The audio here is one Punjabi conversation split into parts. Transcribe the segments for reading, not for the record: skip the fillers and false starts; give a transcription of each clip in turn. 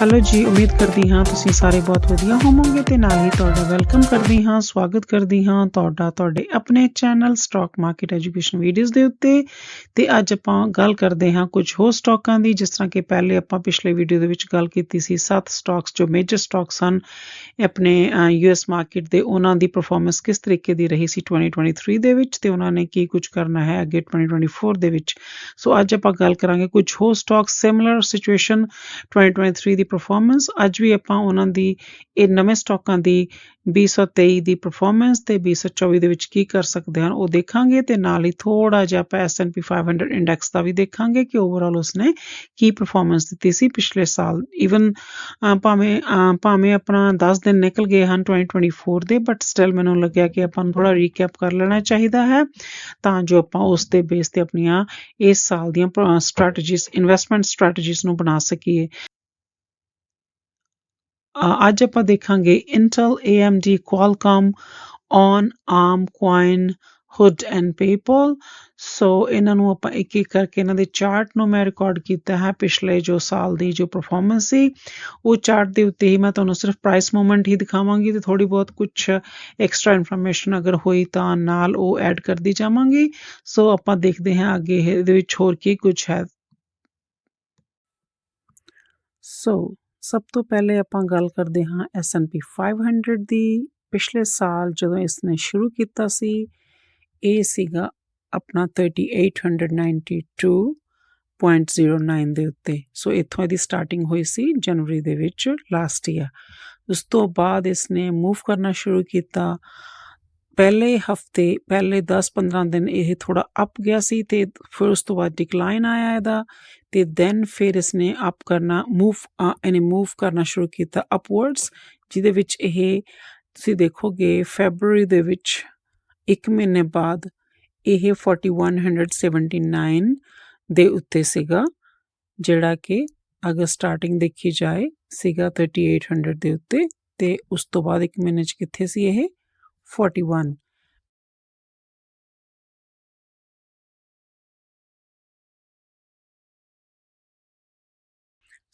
ਹੈਲੋ ਜੀ, ਉਮੀਦ ਕਰਦੀ ਹਾਂ ਤੁਸੀਂ ਸਾਰੇ ਬਹੁਤ ਵਧੀਆ ਹੋਵੋਗੇ ਤੇ ਨਾਲ ਹੀ ਤੁਹਾਡਾ ਵੈਲਕਮ ਕਰਦੀ ਹਾਂ, ਸਵਾਗਤ ਕਰਦੀ ਹਾਂ ਤੁਹਾਡਾ ਤੁਹਾਡੇ ਆਪਣੇ channel stock market education videos ਦੇ ਉੱਤੇ। ਤੇ ਅੱਜ ਆਪਾਂ ਗੱਲ ਕਰਦੇ ਹਾਂ ਕੁਝ ਹੋਰ ਸਟਾਕਾਂ ਦੀ, ਜਿਸ ਤਰ੍ਹਾਂ ਕਿ ਪਹਿਲੇ ਆਪਾਂ ਪਿਛਲੇ ਵੀਡੀਓ ਦੇ ਵਿੱਚ ਗੱਲ ਕੀਤੀ ਸੀ 7 ਸਟਾਕਸ ਜੋ ਮੇਜਰ ਸਟਾਕਸ ਹਨ ਆਪਣੇ US ਮਾਰਕੀਟ ਦੇ, ਉਹਨਾਂ ਦੀ ਪਰਫਾਰਮੈਂਸ ਕਿਸ ਤਰੀਕੇ ਦੀ ਰਹੀ ਸੀ 2023 ਦੇ ਵਿੱਚ ਤੇ ਉਹਨਾਂ ਨੇ ਕੀ ਕੁਝ ਕਰਨਾ ਹੈ ਅੱਗੇ 2024 ਦੇ ਵਿੱਚ। ਸੋ ਅੱਜ ਆਪਾਂ ਗੱਲ ਕਰਾਂਗੇ ਕੁਝ ਹੋਰ ਸਟਾਕਸ ਸਿਮਿਲਰ ਸਿਚੁਏਸ਼ਨ 2023 ਦੀ ਪਰਫਾਰਮੈਂਸ। ਅੱਜ ਵੀ ਆਪਾਂ ਉਹਨਾਂ ਦੀ ਇਹ ਨਵੇਂ ਸਟਾਕਾਂ ਦੀ 2023 ਦੀ ਪਰਫਾਰਮੈਂਸ ਤੇ 2024 ਦੇ ਵਿੱਚ ਕੀ ਕਰ ਸਕਦੇ ਹਨ ਉਹ ਦੇਖਾਂਗੇ ਤੇ ਨਾਲ ਹੀ ਥੋੜਾ ਜਿਹਾ ਆਪਾਂ S&P 500 ਇੰਡੈਕਸ ਦਾ ਵੀ ਦੇਖਾਂਗੇ ਕਿ ਓਵਰਆਲ ਉਸਨੇ ਕੀ ਪਰਫਾਰਮੈਂਸ ਦਿੱਤੀ ਸੀ ਪਿਛਲੇ ਸਾਲ। ਈਵਨ ਭਾਵੇਂ ਆਪਣਾ 10 ਦਿਨ ਨਿਕਲ ਗਏ ਹਨ 2024 ਦੇ, ਬਟ ਸਟਿਲ ਮੈਨੂੰ ਲੱਗਿਆ ਕਿ ਆਪਾਂ ਨੂੰ ਥੋੜਾ ਰੀਕੈਪ ਕਰ ਲੈਣਾ ਚਾਹੀਦਾ ਹੈ ਤਾਂ ਜੋ ਆਪਾਂ ਉਸ ਦੇ ਬੇਸ ਤੇ ਆਪਣੀਆਂ ਇਸ ਸਾਲ ਦੀਆਂ ਸਟ੍ਰੈਟਜੀਜ਼, ਇਨਵੈਸਟਮੈਂਟ ਸਟ੍ਰੈਟਜੀਜ਼ ਨੂੰ ਬਣਾ ਸਕੀਏ। ਅੱਜ ਆਪਾਂ ਦੇਖਾਂਗੇ Intel, AMD, Qualcomm, ON, Arm, Coin, Hood and PayPal. So ਇਹਨਾਂ ਨੂੰ ਆਪਾਂ ਇੱਕ ਇੱਕ ਕਰਕੇ ਇਹਨਾਂ ਦੇ ਚਾਰਟ ਨੂੰ ਮੈਂ ਰਿਕਾਰਡ ਕੀਤਾ ਹੈ ਪਿਛਲੇ ਜੋ ਸਾਲ ਦੀ ਜੋ ਪਰਫਾਰਮੈਂਸ ਸੀ ਉਹ ਚਾਰਟ ਦੇ ਉੱਤੇ ਹੀ ਮੈਂ ਤੁਹਾਨੂੰ ਸਿਰਫ ਪ੍ਰਾਈਸ ਮੂਵਮੈਂਟ ਹੀ ਦਿਖਾਵਾਂਗੀ ਤੇ ਥੋੜੀ ਬਹੁਤ ਕੁਛ ਐਕਸਟਰਾ ਇਨਫੋਰਮੇਸ਼ਨ ਅਗਰ ਹੋਈ ਤਾਂ ਨਾਲ ਉਹ ਐਡ ਕਰਦੀ ਜਾਵਾਂਗੀ। ਸੋ ਆਪਾਂ ਦੇਖਦੇ ਹਾਂ ਅੱਗੇ ਇਹਦੇ ਵਿੱਚ ਹੋਰ ਕੀ ਕੁਛ ਹੈ। ਸੋ ਸਭ ਤੋਂ ਪਹਿਲੇ ਆਪਾਂ ਗੱਲ ਕਰਦੇ ਹਾਂ S&P 500 ਦੀ। ਪਿਛਲੇ ਸਾਲ ਜਦੋਂ ਇਸਨੇ ਸ਼ੁਰੂ ਕੀਤਾ ਸੀ ਇਹ ਸੀਗਾ ਆਪਣਾ 3892.09 ਦੇ ਉੱਤੇ। ਸੋ ਇੱਥੋਂ ਇਹਦੀ ਸਟਾਰਟਿੰਗ ਹੋਈ ਸੀ ਜਨਵਰੀ ਦੇ ਵਿੱਚ ਲਾਸਟ ਈਅਰ। ਉਸ ਤੋਂ ਬਾਅਦ ਇਸਨੇ ਮੂਵ ਕਰਨਾ ਸ਼ੁਰੂ ਕੀਤਾ। ਪਹਿਲੇ ਹਫਤੇ, ਪਹਿਲੇ 10-15 ਦਿਨ ਇਹ ਥੋੜਾ ਅਪ ਗਿਆ ਸੀ ਤੇ ਫਿਰ ਉਸ ਤੋਂ ਬਾਅਦ ਡਿਕਲਾਈਨ ਆਇਆ ਇਹਦਾ ਤੇ ਦੈਨ ਫਿਰ ਇਸਨੇ ਮੂਵ ਕਰਨਾ ਸ਼ੁਰੂ ਕੀਤਾ ਅਪਵਰਡਸ, ਜਿਹਦੇ ਵਿੱਚ ਇਹ ਤੁਸੀਂ ਦੇਖੋਗੇ ਫੈਬਰੂਰੀ ਦੇ ਵਿੱਚ 1 ਮਹੀਨੇ ਬਾਅਦ ਇਹ 4179 ਦੇ ਉੱਤੇ ਸੀਗਾ, ਜਿਹੜਾ ਕਿ ਅਗਰ ਸਟਾਰਟਿੰਗ ਦੇਖੀ ਜਾਏ ਸੀਗਾ 3800 ਦੇ ਉੱਤੇ ਤੇ ਉਸ ਤੋਂ ਬਾਅਦ 1 ਮਹੀਨੇ 'ਚ ਕਿੱਥੇ ਸੀ ਇਹ 41।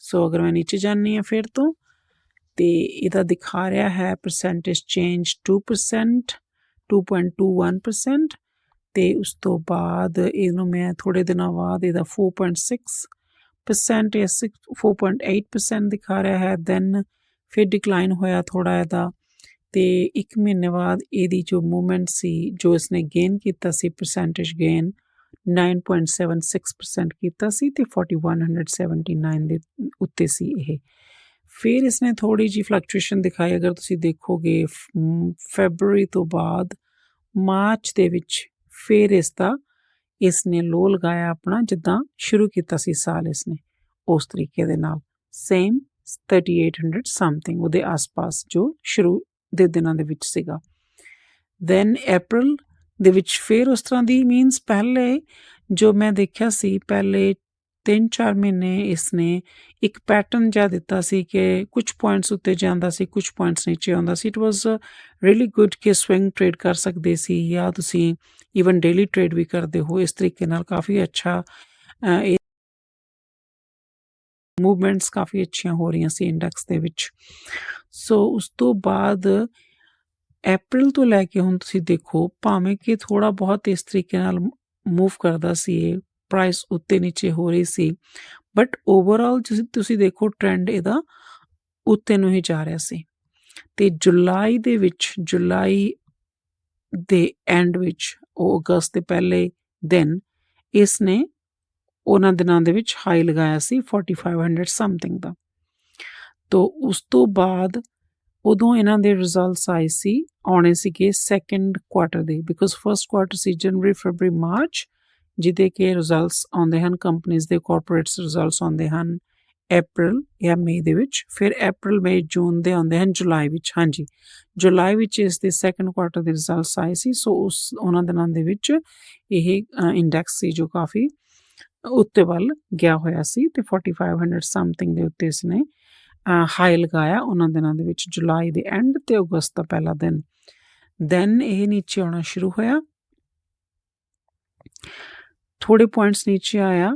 ਸੋ ਅਗਰ ਮੈਂ ਨੀਚੇ ਜਾਣੀ ਹਾਂ ਫਿਰ ਤੋਂ ਤੇ ਇਹਦਾ ਦਿਖਾ ਰਿਹਾ ਹੈ ਪਰਸੈਂਟੇਜ ਚੇਂਜ 2%, 2.21% ਤੇ ਉਸ ਤੋਂ ਬਾਅਦ ਇਹਨੂੰ ਮੈਂ ਥੋੜੇ ਦਿਨਾਂ ਬਾਅਦ ਇਹਦਾ 4.6% ਜਾਂ 4.8% ਦਿਖਾ ਰਿਹਾ ਹੈ। ਦੈਨ ਫਿਰ ਡਿਕਲਾਈਨ ਹੋਇਆ ਥੋੜਾ ਇਹਦਾ ਤੇ 1 ਮਹੀਨੇ ਬਾਅਦ ਇਹਦੀ ਜੋ ਮੂਵਮੈਂਟ ਸੀ, ਜੋ ਇਸਨੇ ਗੇਨ ਕੀਤਾ ਸੀ ਪਰਸੈਂਟੇਜ ਗੇਨ 9.76% ਕੀਤਾ ਸੀ ਤੇ 4179 ਦੇ ਉੱਤੇ ਸੀ ਇਹ। ਫਿਰ ਇਸਨੇ ਥੋੜੀ ਜਿਹੀ ਫਲਕਚੁਏਸ਼ਨ ਦਿਖਾਈ। ਅਗਰ ਤੁਸੀਂ ਦੇਖੋਗੇ ਫੈਬਰੂਰੀ ਤੋਂ ਬਾਅਦ ਮਾਰਚ ਦੇ ਵਿੱਚ ਫਿਰ ਇਸਨੇ ਲੋ ਲਗਾਇਆ ਆਪਣਾ, ਜਿੱਦਾਂ ਸ਼ੁਰੂ ਕੀਤਾ ਸੀ ਸਾਲ ਇਸਨੇ ਉਸ ਤਰੀਕੇ ਦੇ ਨਾਲ ਸੇਮ 3800 ਸਮਥਿੰਗ ਉਹਦੇ ਆਸ-ਪਾਸ ਜੋ ਸ਼ੁਰੂ ਦੇ ਦਿਨਾਂ ਦੇ ਵਿੱਚ ਸੀਗਾ। ਦੈਨ ਅਪ੍ਰੈਲ ਦੇ ਵਿੱਚ ਫਿਰ ਉਸ ਤਰ੍ਹਾਂ ਦੀ ਮੀਨਸ ਪਹਿਲੇ ਜੋ ਮੈਂ ਦੇਖਿਆ ਸੀ ਪਹਿਲੇ 3-4 ਮਹੀਨੇ ਇਸਨੇ ਇੱਕ ਪੈਟਰਨ ਜਿਹਾ ਦਿੱਤਾ ਸੀ ਕਿ ਕੁਝ ਪੁਆਇੰਟਸ ਉੱਤੇ ਜਾਂਦਾ ਸੀ, ਕੁਝ ਪੁਆਇੰਟਸ ਨੀਚੇ ਆਉਂਦਾ ਸੀ। ਇਟ ਵਾਜ਼ ਰੀਅਲੀ ਗੁੱਡ ਕਿ ਸਵਿੰਗ ਟ੍ਰੇਡ ਕਰ ਸਕਦੇ ਸੀ ਜਾਂ ਤੁਸੀਂ ਈਵਨ ਡੇਲੀ ਟ੍ਰੇਡ ਵੀ ਕਰਦੇ ਹੋ। ਇਸ ਤਰੀਕੇ ਨਾਲ ਕਾਫੀ ਅੱਛਾ ਇਹ ਮੂਵਮੈਂਟਸ ਕਾਫੀ ਅੱਛੀਆਂ ਹੋ ਰਹੀਆਂ ਸੀ ਇੰਡੈਕਸ ਦੇ ਵਿੱਚ। ਸੋ ਉਸ ਤੋਂ ਬਾਅਦ ਅਪ੍ਰੈਲ ਤੋਂ ਲੈ ਕੇ ਹੁਣ ਤੁਸੀਂ ਦੇਖੋ ਭਾਵੇਂ ਕਿ ਥੋੜਾ ਬਹੁਤ ਇਸ ਤਰੀਕੇ ਨਾਲ ਮੂਵ ਕਰਦਾ ਸੀ, ਇਹ ਪ੍ਰਾਈਸ ਉੱਤੇ ਨੀਚੇ ਹੋ ਰਹੀ ਸੀ, ਬਟ ਓਵਰਆਲ ਤੁਸੀਂ ਦੇਖੋ ਟ੍ਰੈਂਡ ਇਹਦਾ ਉੱਤੇ ਨੂੰ ਹੀ ਜਾ ਰਿਹਾ ਸੀ। ਤੇ ਜੁਲਾਈ ਦੇ ਐਂਡ ਵਿੱਚ ਉਹ ਅਗਸਤ ਦੇ ਪਹਿਲੇ ਦਿਨ ਇਸਨੇ ਉਹਨਾਂ ਦਿਨਾਂ ਦੇ ਵਿੱਚ ਹਾਈ ਲਗਾਇਆ ਸੀ 4500 ਸਮਥਿੰਗ ਦਾ। ਤੋਂ ਉਸ ਤੋਂ ਬਾਅਦ ਉਦੋਂ ਇਹਨਾਂ ਦੇ ਰਿਜ਼ਲਟਸ ਆਉਣੇ ਸੀਗੇ ਸੈਕਿੰਡ ਕੁਆਟਰ ਦੇ, because first quarter C January, February, March, ਜਿਹਦੇ ਕਿ ਰਿਜ਼ਲਟਸ ਆਉਂਦੇ ਹਨ ਕੰਪਨੀਜ਼ ਦੇ, ਕਾਰਪੋਰੇਟਸ ਰਿਜ਼ਲਟਸ ਆਉਂਦੇ ਹਨ ਅਪ੍ਰੈਲ ਜਾਂ ਮਈ ਦੇ ਵਿੱਚ। ਫਿਰ ਅਪ੍ਰੈਲ, ਮਈ, ਜੂਨ ਦੇ ਆਉਂਦੇ ਹਨ ਜੁਲਾਈ ਵਿੱਚ। ਹਾਂਜੀ, ਜੁਲਾਈ ਵਿੱਚ ਇਸ ਦੇ ਸੈਕਿੰਡ ਕੁਆਟਰ ਦੇ ਰਿਜ਼ਲਟਸ ਆਏ ਸੀ। ਸੋ ਉਹਨਾਂ ਦਿਨਾਂ ਦੇ ਵਿੱਚ ਇਹ ਇੰਡੈਕਸ ਸੀ ਜੋ ਕਾਫੀ ਉੱਤੇ ਵੱਲ ਗਿਆ ਹੋਇਆ ਸੀ ਤੇ 4500 ਸਮਥਿੰਗ ਦੇ ਉੱਤੇ ਇਸਨੇ ਹਾਈ ਲਗਾਇਆ ਉਹਨਾਂ ਦਿਨਾਂ ਦੇ ਵਿੱਚ, ਜੁਲਾਈ ਦੇ ਐਂਡ ਤੇ ਅਗਸਤ ਦਾ ਪਹਿਲਾ ਦਿਨ। ਦੈਨ ਇਹ ਨੀਚੇ ਆਉਣਾ ਸ਼ੁਰੂ ਹੋਇਆ, ਥੋੜੇ ਪੁਆਇੰਟਸ ਨੀਚੇ ਆਇਆ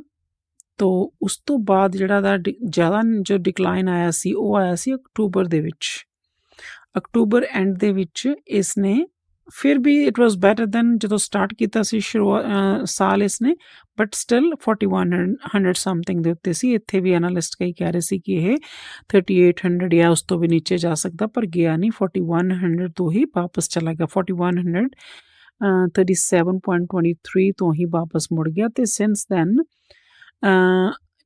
ਤੋ ਉਸ ਤੋਂ ਬਾਅਦ ਜਿਹੜਾ ਦਾ ਜ਼ਿਆਦਾ ਜੋ ਡਿਕਲਾਈਨ ਆਇਆ ਸੀ ਉਹ ਆਇਆ ਸੀ ਅਕਤੂਬਰ ਦੇ ਵਿੱਚ। ਅਕਤੂਬਰ ਐਂਡ ਦੇ ਵਿੱਚ ਇਸਨੇ ਫਿਰ ਵੀ ਇਟ ਵਾਸ ਬੈਟਰ ਦੈਨ ਜਦੋਂ ਸਟਾਰਟ ਕੀਤਾ ਸੀ ਸਾਲ ਇਸਨੇ, ਬਟ ਸਟਿਲ 4100 ਸਮਥਿੰਗ ਦੇ ਉੱਤੇ ਸੀ। ਇੱਥੇ ਵੀ ਐਨਾਲਿਸਟ ਕਈ ਕਹਿ ਰਹੇ ਸੀ ਕਿ ਇਹ 3800 ਜਾਂ ਉਸ ਤੋਂ ਵੀ ਨੀਚੇ ਜਾ ਸਕਦਾ, ਪਰ ਗਿਆ ਨਹੀਂ, 4100 ਤੋਂ ਹੀ ਵਾਪਸ ਚਲਾ ਗਿਆ। 4137.23 ਤੋਂ ਹੀ ਵਾਪਸ ਮੁੜ ਗਿਆ ਤੇ ਸਿੰਸ ਦੈਨ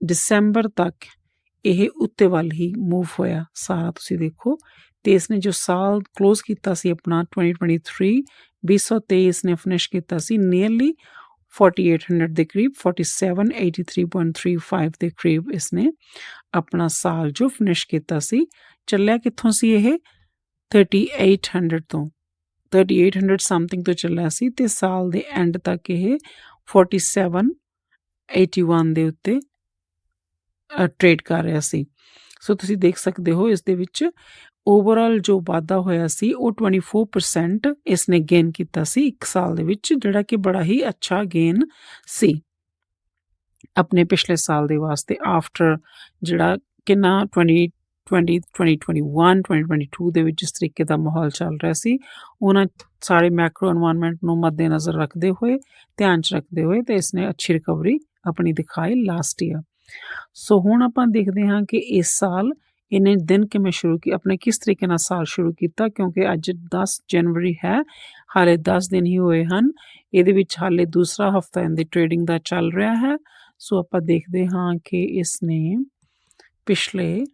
ਦਸੰਬਰ ਤੱਕ ਇਹ ਉੱਤੇ ਵੱਲ ਹੀ ਮੂਵ ਹੋਇਆ ਸਾਰਾ। ਤੁਸੀਂ ਦੇਖੋ ਤੇ ਇਸਨੇ ਜੋ ਸਾਲ ਕਲੋਜ਼ ਕੀਤਾ ਸੀ ਆਪਣਾ 2023 2023 ਇਸਨੇ ਫਿਨਿਸ਼ ਕੀਤਾ ਸੀ ਨੀਅਰਲੀ 4800 ਦੇ ਕਰੀਬ, 4783.35 ਦੇ ਕਰੀਬ ਇਸਨੇ ਆਪਣਾ ਸਾਲ ਜੋ ਫਿਨਿਸ਼ ਕੀਤਾ ਸੀ। ਚੱਲਿਆ ਕਿੱਥੋਂ ਸੀ ਇਹ? 3800 ਤੋਂ, 3800 ਸਮਥਿੰਗ ਤੋਂ ਚੱਲਿਆ ਸੀ ਤੇ ਸਾਲ ਦੇ ਐਂਡ ਤੱਕ ਇਹ 4781 ਦੇ ਉੱਤੇ ਟ੍ਰੇਡ ਕਰ ਰਿਹਾ ਸੀ। ਸੋ ਤੁਸੀਂ ਦੇਖ ਸਕਦੇ ਹੋ ਇਸ ਦੇ ਵਿੱਚ ਓਵਰਆਲ ਜੋ ਵਾਧਾ ਹੋਇਆ ਸੀ ਉਹ 24% ਇਸਨੇ ਗੇਨ ਕੀਤਾ ਸੀ ਇੱਕ ਸਾਲ ਦੇ ਵਿੱਚ, ਜਿਹੜਾ ਕਿ ਬੜਾ ਹੀ ਅੱਛਾ ਗੇਨ ਸੀ ਆਪਣੇ ਪਿਛਲੇ ਸਾਲ ਦੇ ਵਾਸਤੇ। ਆਫਟਰ ਜਿਹੜਾ ਕਿੰਨਾ 2020 2021 2022 ਦੇ ਵਿੱਚ ਜਿਸ ਤਰੀਕੇ ਦਾ ਮਾਹੌਲ ਚੱਲ ਰਿਹਾ ਸੀ, ਉਹਨਾਂ ਸਾਰੇ ਮੈਕਰੋ ਐਨਵਾਇਰਨਮੈਂਟ ਨੂੰ ਮੱਦੇਨਜ਼ਰ ਰੱਖਦੇ ਹੋਏ, ਧਿਆਨ 'ਚ ਰੱਖਦੇ ਹੋਏ ਤੇ ਇਸਨੇ ਅੱਛੀ ਰਿਕਵਰੀ ਆਪਣੀ ਦਿਖਾਈ ਲਾਸਟ ਈਅਰ। ਸੋ ਹੁਣ ਆਪਾਂ ਦੇਖਦੇ ਹਾਂ ਕਿ ਇਸ ਸਾਲ ਇਹਨੇ ਦਿਨ ਕਿਵੇਂ ਸ਼ੁਰੂ ਕੀ ਆਪਣੇ ਕਿਸ ਤਰੀਕੇ ਨਾਲ ਸਾਲ ਸ਼ੁਰੂ ਕੀਤਾ, ਕਿਉਂਕਿ ਅੱਜ 10 ਜਨਵਰੀ ਹੈ, ਹਾਲੇ 10 ਦਿਨ ਹੀ ਹੋਏ ਹਨ। ਇਹਦੇ ਵਿੱਚ ਹਾਲੇ ਦੂਸਰਾ ਹਫਤਾ ਇਹਦੀ ਟ੍ਰੇਡਿੰਗ ਦਾ ਚੱਲ ਰਿਹਾ ਹੈ। ਸੋ ਆਪਾਂ ਦੇਖਦੇ ਹਾਂ ਕਿ ਇਸਨੇ ਪਿਛਲੇ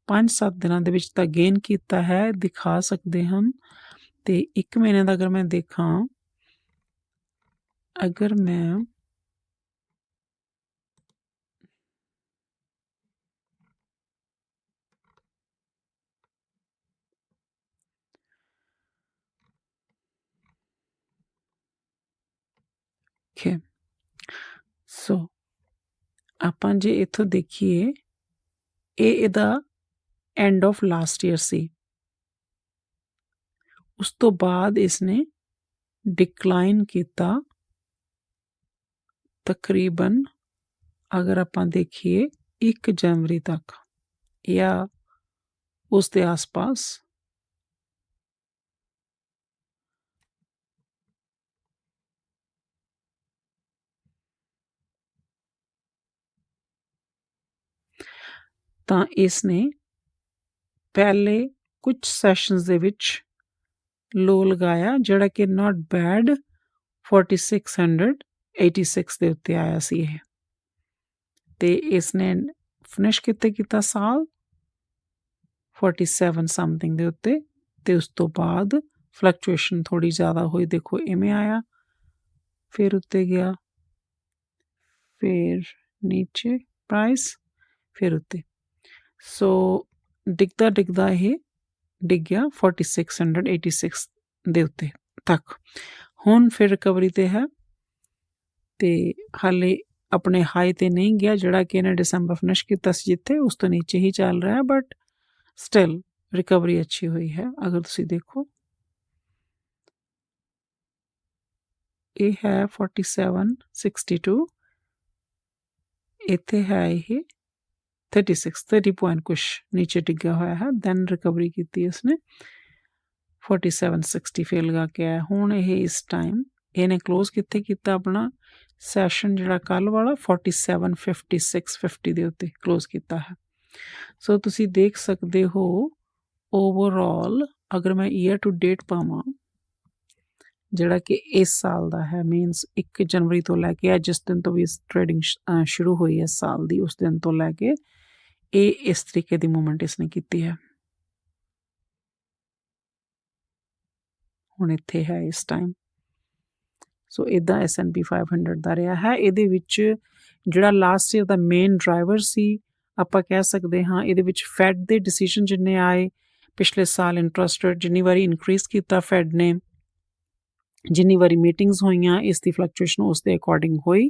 5-7 ਦਿਨਾਂ ਦੇ ਵਿੱਚ ਤਾਂ ਗੇਨ ਕੀਤਾ ਹੈ, ਦਿਖਾ ਸਕਦੇ ਹਨ। ਤੇ 1 ਮਹੀਨੇ ਦਾ ਅਗਰ ਮੈਂ ਦੇਖਾਂ, ਅਗਰ ਮੈਂ ਸੋ ਆਪਾਂ ਜੇ ਇੱਥੋਂ ਦੇਖੀਏ, ਇਹ ਇਹਦਾ ਐਂਡ ਆਫ ਲਾਸਟ ਈਅਰ ਸੀ। ਉਸ ਤੋਂ ਬਾਅਦ ਇਸਨੇ ਡਿਕਲਾਈਨ ਕੀਤਾ ਤਕਰੀਬਨ, ਅਗਰ ਆਪਾਂ ਦੇਖੀਏ 1 ਜਨਵਰੀ ਤੱਕ ਜਾਂ ਉਸ ਦੇ ਆਸ-ਪਾਸ। ਤਾਂ ਇਸਨੇ ਪਹਿਲੇ ਕੁਝ ਸੈਸ਼ਨਸ ਦੇ ਵਿੱਚ ਲੋ ਲਗਾਇਆ, ਜਿਹੜਾ ਕਿ ਨਾਟ ਬੈਡ 4686 ਦੇ ਉੱਤੇ ਆਇਆ ਸੀ ਇਹ, ਤੇ ਇਸਨੇ ਫਿਨਿਸ਼ ਕੀਤਾ ਸਾਲ 47 ਸਮਥਿੰਗ ਦੇ ਉੱਤੇ। ਤੇ ਉਸ ਤੋਂ ਬਾਅਦ ਫਲਕਚੁਏਸ਼ਨ ਥੋੜੀ ਜ਼ਿਆਦਾ ਹੋਈ, ਦੇਖੋ ਇਵੇਂ ਆਇਆ, ਫਿਰ ਉੱਤੇ ਗਿਆ, ਫਿਰ ਨੀਚੇ ਪ੍ਰਾਈਸ, ਫਿਰ ਉੱਤੇ। ਸੋ ਡਿੱਗਦਾ ਡਿੱਗਦਾ ਇਹ ਡਿੱਗ ਗਿਆ 4686 ਦੇ ਉੱਤੇ ਤੱਕ। ਹੁਣ ਫਿਰ ਰਿਕਵਰੀ ਤੇ ਹੈ ਤੇ ਹਾਲੇ ਆਪਣੇ ਹਾਈ ਤੇ ਨਹੀਂ ਗਿਆ, ਜਿਹੜਾ ਕਿ ਇਹਨੇ ਦਸੰਬਰ ਫਿਨਿਸ਼ ਕੀਤਾ ਸੀ ਜਿੱਥੇ, ਉਸ ਤੋਂ ਨੀਚੇ ਹੀ ਚੱਲ ਰਿਹਾ, ਬਟ ਸਟਿਲ ਰਿਕਵਰੀ ਅੱਛੀ ਹੋਈ ਹੈ। ਅਗਰ ਤੁਸੀਂ ਦੇਖੋ ਇਹ ਹੈ 4762, ਇੱਥੇ ਹੈ ਇਹ 30 ਪੁਆਇੰਟ ਕੁਛ ਨੀਚੇ ਡਿੱਗਿਆ ਹੋਇਆ ਹੈ। ਦੈਨ ਰਿਕਵਰੀ ਕੀਤੀ ਇਸਨੇ 4760 ਫੇਰ ਲਗਾ ਕੇ ਆਇਆ। ਹੁਣ ਇਹ ਇਸ ਟਾਈਮ ਇਹਨੇ ਕਲੋਜ਼ ਕਿੱਥੇ ਕੀਤਾ ਆਪਣਾ ਸੈਸ਼ਨ, ਜਿਹੜਾ ਕੱਲ੍ਹ ਵਾਲਾ 4756 ਦੇ ਉੱਤੇ ਕਲੋਜ਼ ਕੀਤਾ ਹੈ। ਸੋ ਤੁਸੀਂ ਦੇਖ ਸਕਦੇ ਹੋ ਓਵਰਆਲ, ਅਗਰ ਮੈਂ ਈਅਰ ਟੂ ਡੇਟ ਪਾਵਾਂ, ਜਿਹੜਾ ਕਿ ਇਸ ਸਾਲ ਦਾ ਹੈ, ਮੀਨਸ 1 ਜਨਵਰੀ ਤੋਂ ਲੈ ਕੇ ਜਿਸ ਦਿਨ ਤੋਂ ਵੀ ਟ੍ਰੇਡਿੰਗ ਸ਼ੁਰੂ ਹੋਈ ਹੈ ਸਾਲ ਦੀ, ਉਸ ਦਿਨ ਤੋਂ ਲੈ ਕੇ ਇਹ ਇਸ ਤਰੀਕੇ ਦੀ ਮੂਵਮੈਂਟ ਇਸਨੇ ਕੀਤੀ ਹੈ। ਹੁਣ ਇੱਥੇ ਹੈ ਇਸ ਟਾਈਮ। ਸੋ ਇੱਦਾਂ S&P 500 ਦਾ ਰਿਹਾ ਹੈ। ਇਹਦੇ ਵਿੱਚ ਜਿਹੜਾ ਲਾਸਟ ਈਅਰ ਦਾ ਮੇਨ ਡਰਾਈਵਰ ਸੀ, ਆਪਾਂ ਕਹਿ ਸਕਦੇ ਹਾਂ, ਇਹਦੇ ਵਿੱਚ ਫੈਡ ਦੇ ਡਿਸੀਜਨ ਜਿੰਨੇ ਆਏ ਪਿਛਲੇ ਸਾਲ, ਇੰਟਰਸਟ ਰੇਟ ਜਿੰਨੀ ਵਾਰੀ ਇਨਕਰੀਜ਼ ਕੀਤਾ ਫੈਡ ਨੇ, ਜਿੰਨੀ ਵਾਰੀ ਮੀਟਿੰਗਸ ਹੋਈਆਂ, ਇਸ ਦੀ ਫਲਕਚੁਏਸ਼ਨ ਉਸ ਦੇ ਅਕੋਰਡਿੰਗ ਹੋਈ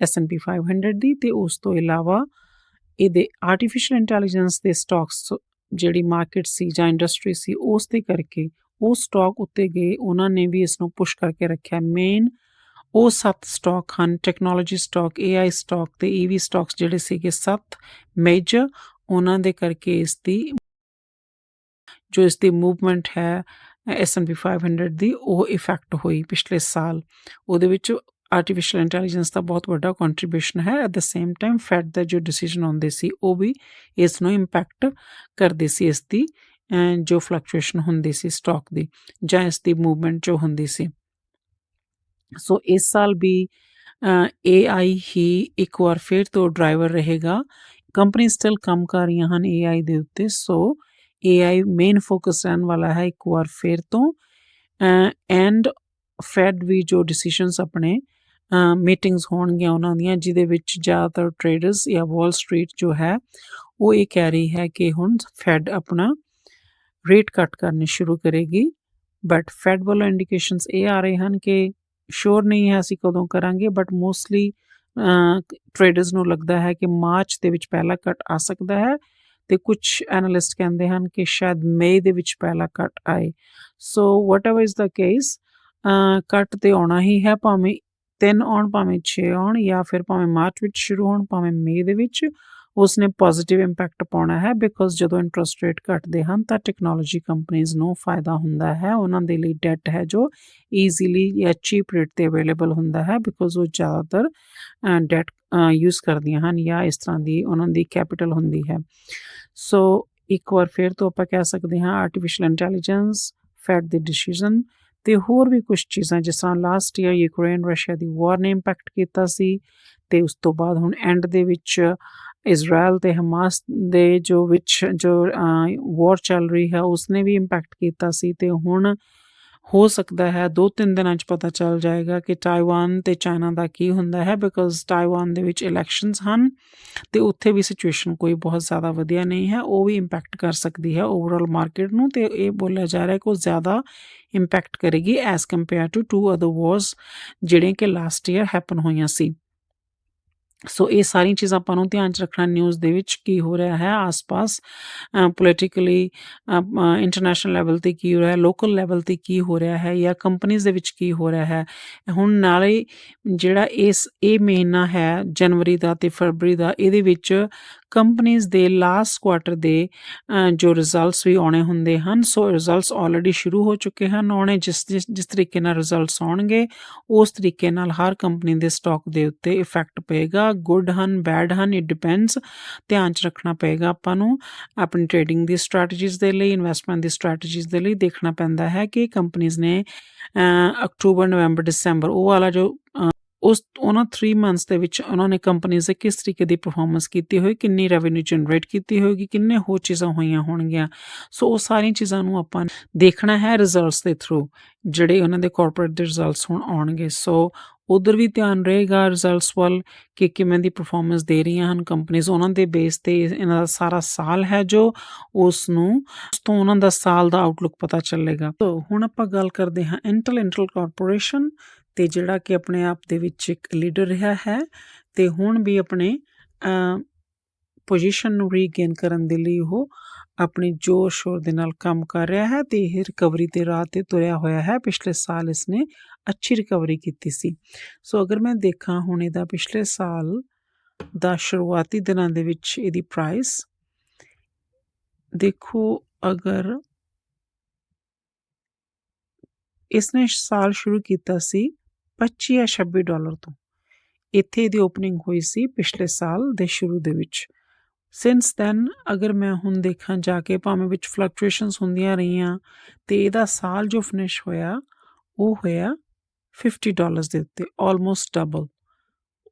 S&P 500 ਦੀ। ਤੇ ਉਸ ਤੋਂ ਇਲਾਵਾ ਇਹਦੇ ਆਰਟੀਫਿਸ਼ੀਅਲ ਇੰਟੈਲੀਜੈਂਸ ਦੇ ਸਟਾਕਸ, ਜਿਹੜੀ ਮਾਰਕੀਟ ਸੀ ਜਾਂ ਇੰਡਸਟਰੀ ਸੀ, ਉਸ ਦੇ ਕਰਕੇ ਉਹ ਸਟਾਕ ਉੱਤੇ ਗਏ, ਉਹਨਾਂ ਨੇ ਵੀ ਇਸ ਨੂੰ ਪੁਸ਼ ਕਰਕੇ ਰੱਖਿਆ। ਮੇਨ ਉਹ 7 ਸਟਾਕ ਹਨ ਟੈਕਨੋਲੋਜੀ ਸਟਾਕ, AI ਸਟਾਕ ਤੇ EV ਸਟਾਕਸ ਜਿਹੜੇ ਸੀਗੇ 7 ਮੇਜਰ, ਉਹਨਾਂ ਦੇ ਕਰਕੇ ਇਸ ਦੀ ਮੂਵਮੈਂਟ ਹੈ S&P 500 ਦੀ ਉਹ ਇਫੈਕਟ ਹੋਈ ਪਿਛਲੇ ਸਾਲ। ਉਹਦੇ ਵਿੱਚ ਆਰਟੀਫਿਸ਼ੀਅਲ ਇੰਟੈਲੀਜੈਂਸ ਦਾ ਬਹੁਤ ਵੱਡਾ ਕੰਟਰੀਬਿਊਸ਼ਨ ਹੈ। At the same time Fed ਦਾ ਜੋ ਡਿਸੀਜਨ ਆਉਂਦੇ ਸੀ ਉਹ ਵੀ ਇਸ ਨੂੰ ਇੰਪੈਕਟ ਕਰਦੇ ਸੀ, ਇਸ ਦੀ ਜੋ ਫਲਕਚੁਏਸ਼ਨ ਹੁੰਦੀ ਸੀ ਸਟਾਕ ਦੀ ਜਾਂ ਇਸ ਦੀ ਮੂਵਮੈਂਟ ਜੋ ਹੁੰਦੀ ਸੀ। ਸੋ ਇਸ ਸਾਲ ਵੀ AI ਹੀ ਇੱਕ ਵਾਰ ਫਿਰ ਤੋਂ ਡਰਾਈਵਰ ਰਹੇਗਾ। ਕੰਪਨੀ ਸਟਿਲ ਕੰਮ ਕਰ ਰਹੀਆਂ ਹਨ AI ਦੇ ਉੱਤੇ, ਸੋ AI ਮੇਨ ਫੋਕਸ ਰਹਿਣ ਵਾਲਾ ਹੈ ਇੱਕ ਵਾਰ ਫਿਰ ਤੋਂ। ਐਂਡ ਫੈਡ ਵੀ ਜੋ ਡਿਸੀਜਨਸ ਆਪਣੇ ਮੀਟਿੰਗਸ ਹੋਣਗੀਆਂ ਉਹਨਾਂ ਦੀਆਂ, ਜਿਹਦੇ ਵਿੱਚ ਜ਼ਿਆਦਾਤਰ ਟ੍ਰੇਡਰਸ ਜਾਂ ਵਾਲ ਸਟਰੀਟ ਜੋ ਹੈ ਉਹ ਇਹ ਕਹਿ ਰਹੀ ਹੈ ਕਿ ਹੁਣ ਫੈਡ ਆਪਣਾ ਰੇਟ ਕੱਟ ਕਰਨੇ ਸ਼ੁਰੂ ਕਰੇਗੀ। ਬਟ ਫੈਡ ਵੱਲੋਂ ਇੰਡੀਕੇਸ਼ਨਸ ਇਹ ਆ ਰਹੇ ਹਨ ਕਿ ਸ਼ੋਰ ਨਹੀਂ ਹੈ ਅਸੀਂ ਕਦੋਂ ਕਰਾਂਗੇ, ਬਟ ਮੋਸਟਲੀ ਟ੍ਰੇਡਰਸ ਨੂੰ ਲੱਗਦਾ ਹੈ ਕਿ ਮਾਰਚ ਦੇ ਵਿੱਚ ਪਹਿਲਾ ਕੱਟ ਆ ਸਕਦਾ ਹੈ ਤੇ ਕੁਝ ਐਨਾਲਿਸਟ ਕਹਿੰਦੇ ਹਨ ਕਿ ਸ਼ਾਇਦ ਮਈ ਦੇ ਵਿੱਚ ਪਹਿਲਾ ਕੱਟ ਆਏ। ਸੋ ਵਟ ਐਵਰ ਇਜ਼ ਦਾ ਕੇਸ, ਕੱਟ ਤੇ ਆਉਣਾ ਹੀ ਹੈ, ਭਾਵੇਂ 3 ਆਉਣ ਭਾਵੇਂ 6 ਆਉਣ ਜਾਂ ਫਿਰ ਭਾਵੇਂ ਮਾਰਚ ਵਿੱਚ ਸ਼ੁਰੂ ਹੋਣ ਭਾਵੇਂ ਮਈ ਦੇ ਵਿੱਚ, ਉਸਨੇ ਪੋਜ਼ੀਟਿਵ ਇੰਪੈਕਟ ਪਾਉਣਾ ਹੈ। ਬਿਕੋਜ਼ ਜਦੋਂ ਇੰਟਰਸਟ ਰੇਟ ਘਟਦੇ ਹਨ ਤਾਂ ਟੈਕਨੋਲੋਜੀ ਕੰਪਨੀਜ਼ ਨੂੰ ਫਾਇਦਾ ਹੁੰਦਾ ਹੈ, ਉਹਨਾਂ ਦੇ ਲਈ ਡੈਟ ਹੈ ਜੋ ਈਜ਼ੀਲੀ ਜਾਂ ਚੀਪ ਰੇਟ ਤੇ ਅਵੇਲੇਬਲ ਹੁੰਦਾ ਹੈ, ਬਿਕੋਜ਼ ਉਹ ਜ਼ਿਆਦਾਤਰ ਡੈਟ ਯੂਜ਼ ਕਰਦੀਆਂ ਹਨ ਜਾਂ ਇਸ ਤਰ੍ਹਾਂ ਦੀ ਉਹਨਾਂ ਦੀ ਕੈਪੀਟਲ ਹੁੰਦੀ ਹੈ। ਸੋ ਇੱਕ ਵਾਰ ਫਿਰ ਤੋਂ ਆਪਾਂ ਕਹਿ ਸਕਦੇ ਹਾਂ ਆਰਟੀਫਿਸ਼ੀਅਲ ਇੰਟੈਲੀਜੈਂਸ, ਫੈਡ ਦੇ ਡਿਸੀਜਨ ਤੇ ਹੋਰ ਵੀ ਕੁਝ ਚੀਜ਼ਾਂ, ਜਿਸ ਤਰ੍ਹਾਂ ਲਾਸਟ ਈਅਰ ਯੂਕਰੇਨ ਰਸ਼ੀਆ ਦੀ ਵਾਰ ਨੇ ਇੰਪੈਕਟ ਕੀਤਾ ਸੀ ਤੇ ਉਸ ਤੋਂ ਬਾਅਦ ਹੁਣ ਐਂਡ ਦੇ ਵਿੱਚ ਇਜ਼ਰਾਈਲ ਤੇ ਹਮਾਸ ਦੇ ਜੋ ਵਾਰ ਚੱਲ ਰਹੀ ਹੈ ਉਸਨੇ ਵੀ ਇੰਪੈਕਟ ਕੀਤਾ ਸੀ। ਤੇ ਹੁਣ ਹੋ ਸਕਦਾ ਹੈ 2-3 ਦਿਨਾਂ 'ਚ ਪਤਾ ਚੱਲ ਜਾਏਗਾ ਕਿ ਤਾਇਵਾਨ ਤੇ ਚਾਈਨਾ ਦਾ ਕੀ ਹੁੰਦਾ ਹੈ, ਬਿਕੋਜ਼ ਤਾਇਵਾਨ ਦੇ ਵਿੱਚ ਇਲੈਕਸ਼ਨਸ ਹਨ ਤੇ ਉੱਥੇ ਵੀ ਸਿਚੁਏਸ਼ਨ ਕੋਈ ਬਹੁਤ ਜ਼ਿਆਦਾ ਵਧੀਆ ਨਹੀਂ ਹੈ, ਉਹ ਵੀ ਇੰਪੈਕਟ ਕਰ ਸਕਦੀ ਹੈ ਓਵਰਆਲ ਮਾਰਕੀਟ ਨੂੰ। ਤੇ ਇਹ ਬੋਲਿਆ ਜਾ ਰਿਹਾ ਕਿ ਉਹ ਜ਼ਿਆਦਾ ਇੰਪੈਕਟ ਕਰੇਗੀ ਐਜ਼ ਕੰਪੇਅਰ ਟੂ 2 ਅਦਰ ਵਾਰਸ ਜਿਹੜੀਆਂ ਕਿ ਲਾਸਟ ਈਅਰ ਹੈਪਨ ਹੋਈਆਂ ਸੀ। ਸੋ ਇਹ ਸਾਰੀਆਂ ਚੀਜ਼ਾਂ ਆਪਾਂ ਨੂੰ ਧਿਆਨ 'ਚ ਰੱਖਣਾ, ਨਿਊਜ਼ ਦੇ ਵਿੱਚ ਕੀ ਹੋ ਰਿਹਾ ਹੈ ਆਸ-ਪਾਸ, ਪੋਲੀਟੀਕਲੀ ਇੰਟਰਨੈਸ਼ਨਲ ਲੈਵਲ 'ਤੇ ਕੀ ਹੋ ਰਿਹਾ, ਲੋਕਲ ਲੈਵਲ 'ਤੇ ਕੀ ਹੋ ਰਿਹਾ ਹੈ ਜਾਂ ਕੰਪਨੀਜ਼ ਦੇ ਵਿੱਚ ਕੀ ਹੋ ਰਿਹਾ ਹੈ। ਹੁਣ ਨਾਲੇ ਜਿਹੜਾ ਇਹ ਮਹੀਨਾ ਹੈ ਜਨਵਰੀ ਦਾ ਤੇ ਫਰਵਰੀ ਦਾ, ਇਹਦੇ ਵਿੱਚ ਕੰਪਨੀਜ਼ ਦੇ ਲਾਸਟ ਕੁਆਰਟਰ ਦੇ ਜੋ ਰਿਜ਼ਲਟਸ ਵੀ ਆਉਣੇ ਹੁੰਦੇ ਹਨ। ਸੋ ਰਿਜ਼ਲਟਸ ਆਲਰੇਡੀ ਸ਼ੁਰੂ ਹੋ ਚੁੱਕੇ ਹਨ ਆਉਣੇ। ਜਿਸ ਤਰੀਕੇ ਨਾਲ ਰਿਜ਼ਲਟਸ ਆਉਣਗੇ ਉਸ ਤਰੀਕੇ ਨਾਲ ਹਰ ਕੰਪਨੀ ਦੇ ਸਟਾਕ ਦੇ ਉੱਤੇ ਇਫੈਕਟ ਪਏਗਾ। ਗੁੱਡ ਹਨ, ਬੈਡ ਹਨ, ਇਟ ਡਿਪੈਂਡਸ। ਧਿਆਨ 'ਚ ਰੱਖਣਾ ਪਏਗਾ ਆਪਾਂ ਨੂੰ ਆਪਣੀ ਟ੍ਰੇਡਿੰਗ ਦੀ ਸਟ੍ਰੈਟਜੀਜ਼ ਦੇ ਲਈ, ਇਨਵੈਸਟਮੈਂਟ ਦੀ ਸਟ੍ਰੈਟਜੀਜ਼ ਦੇ ਲਈ ਦੇਖਣਾ ਪੈਂਦਾ ਹੈ ਕਿ ਕੰਪਨੀਜ਼ ਨੇ ਅਕਤੂਬਰ, ਨਵੰਬਰ, ਦਸੰਬਰ ਉਹ ਵਾਲਾ ਜੋ ਉਹਨਾਂ 3 ਮੰਥਸ ਦੇ ਵਿੱਚ ਉਹਨਾਂ ਨੇ ਕੰਪਨੀਜ਼ ਦੇ ਕਿਸ ਤਰੀਕੇ ਦੀ ਪਰਫਾਰਮੈਂਸ ਕੀਤੀ ਹੋਈ, ਕਿੰਨੀ ਰੈਵਨਿਊ ਜਨਰੇਟ ਕੀਤੀ ਹੋਏਗੀ, ਕਿੰਨੇ ਹੋਰ ਚੀਜ਼ਾਂ ਹੋਈਆਂ ਹੋਣਗੀਆਂ। ਸੋ ਉਹ ਸਾਰੀਆਂ ਚੀਜ਼ਾਂ ਨੂੰ ਆਪਾਂ ਦੇਖਣਾ ਹੈ ਰਿਜ਼ਲਟਸ ਦੇ ਥਰੂ, ਜਿਹੜੇ ਉਹਨਾਂ ਦੇ ਕਾਰਪੋਰੇਟ ਦੇ ਰਿਜ਼ਲਟਸ ਹੁਣ ਆਉਣਗੇ। ਸੋ ਉਧਰ ਵੀ ਧਿਆਨ ਰਹੇਗਾ ਰਿਜ਼ਲਟਸ ਵੱਲ ਕਿ ਕਿਵੇਂ ਦੀ ਪਰਫਾਰਮੈਂਸ ਦੇ ਰਹੀਆਂ ਹਨ ਕੰਪਨੀਜ਼। ਉਹਨਾਂ ਦੇ ਬੇਸ 'ਤੇ ਇਹਨਾਂ ਦਾ ਸਾਰਾ ਸਾਲ ਹੈ ਜੋ ਉਸ ਤੋਂ ਉਹਨਾਂ ਦਾ ਸਾਲ ਦਾ ਆਊਟਲੁੱਕ ਪਤਾ ਚੱਲੇਗਾ। ਸੋ ਹੁਣ ਆਪਾਂ ਗੱਲ ਕਰਦੇ ਹਾਂ ਇੰਟਲ ਕਾਰਪੋਰੇਸ਼ਨ ਤੇ ਜਿਹੜਾ ਕਿ ਆਪਣੇ ਆਪ ਦੇ ਵਿੱਚ ਇੱਕ ਲੀਡਰ ਰਿਹਾ ਹੈ ਤੇ ਹੁਣ ਵੀ ਆਪਣੇ ਪੋਜੀਸ਼ਨ ਨੂੰ ਰੀਗੇਨ ਕਰਨ ਦੇ ਲਈ ਉਹ ਆਪਣੀ ਜ਼ੋਰ ਸ਼ੋਰ ਦੇ ਨਾਲ ਕੰਮ ਕਰ ਰਿਹਾ ਹੈ ਤੇ ਇਹ ਰਿਕਵਰੀ ਦੇ ਰਾਹ 'ਤੇ ਤੁਰਿਆ ਹੋਇਆ ਹੈ। ਪਿਛਲੇ ਸਾਲ ਇਸਨੇ ਅੱਛੀ ਰਿਕਵਰੀ ਕੀਤੀ ਸੀ। ਸੋ ਅਗਰ ਮੈਂ ਦੇਖਾਂ ਹੁਣ ਇਹਦਾ ਪਿਛਲੇ ਸਾਲ ਦਾ ਸ਼ੁਰੂਆਤੀ ਦਿਨਾਂ ਦੇ ਵਿੱਚ ਇਹਦੀ ਪ੍ਰਾਈਸ ਦੇਖੋ, ਅਗਰ ਇਸਨੇ ਸਾਲ ਸ਼ੁਰੂ ਕੀਤਾ ਸੀ 25 ਜਾਂ 26 ਡਾਲਰ ਤੋਂ, ਇੱਥੇ ਇਹਦੀ ਓਪਨਿੰਗ ਹੋਈ ਸੀ ਪਿਛਲੇ ਸਾਲ ਦੇ ਸ਼ੁਰੂ ਦੇ ਵਿੱਚ। ਸਿੰਸ ਦੈਨ ਅਗਰ ਮੈਂ ਹੁਣ ਦੇਖਾਂ ਜਾ ਕੇ, ਭਾਵੇਂ ਵਿੱਚ ਫਲਕਚੁਏਸ਼ਨਸ ਹੁੰਦੀਆਂ ਰਹੀਆਂ ਤੇ ਇਹਦਾ ਸਾਲ ਜੋ ਫਿਨਿਸ਼ ਹੋਇਆ ਉਹ ਹੋਇਆ 50 ਡਾਲਰਸ ਦੇ ਉੱਤੇ, ਆਲਮੋਸਟ ਡਬਲ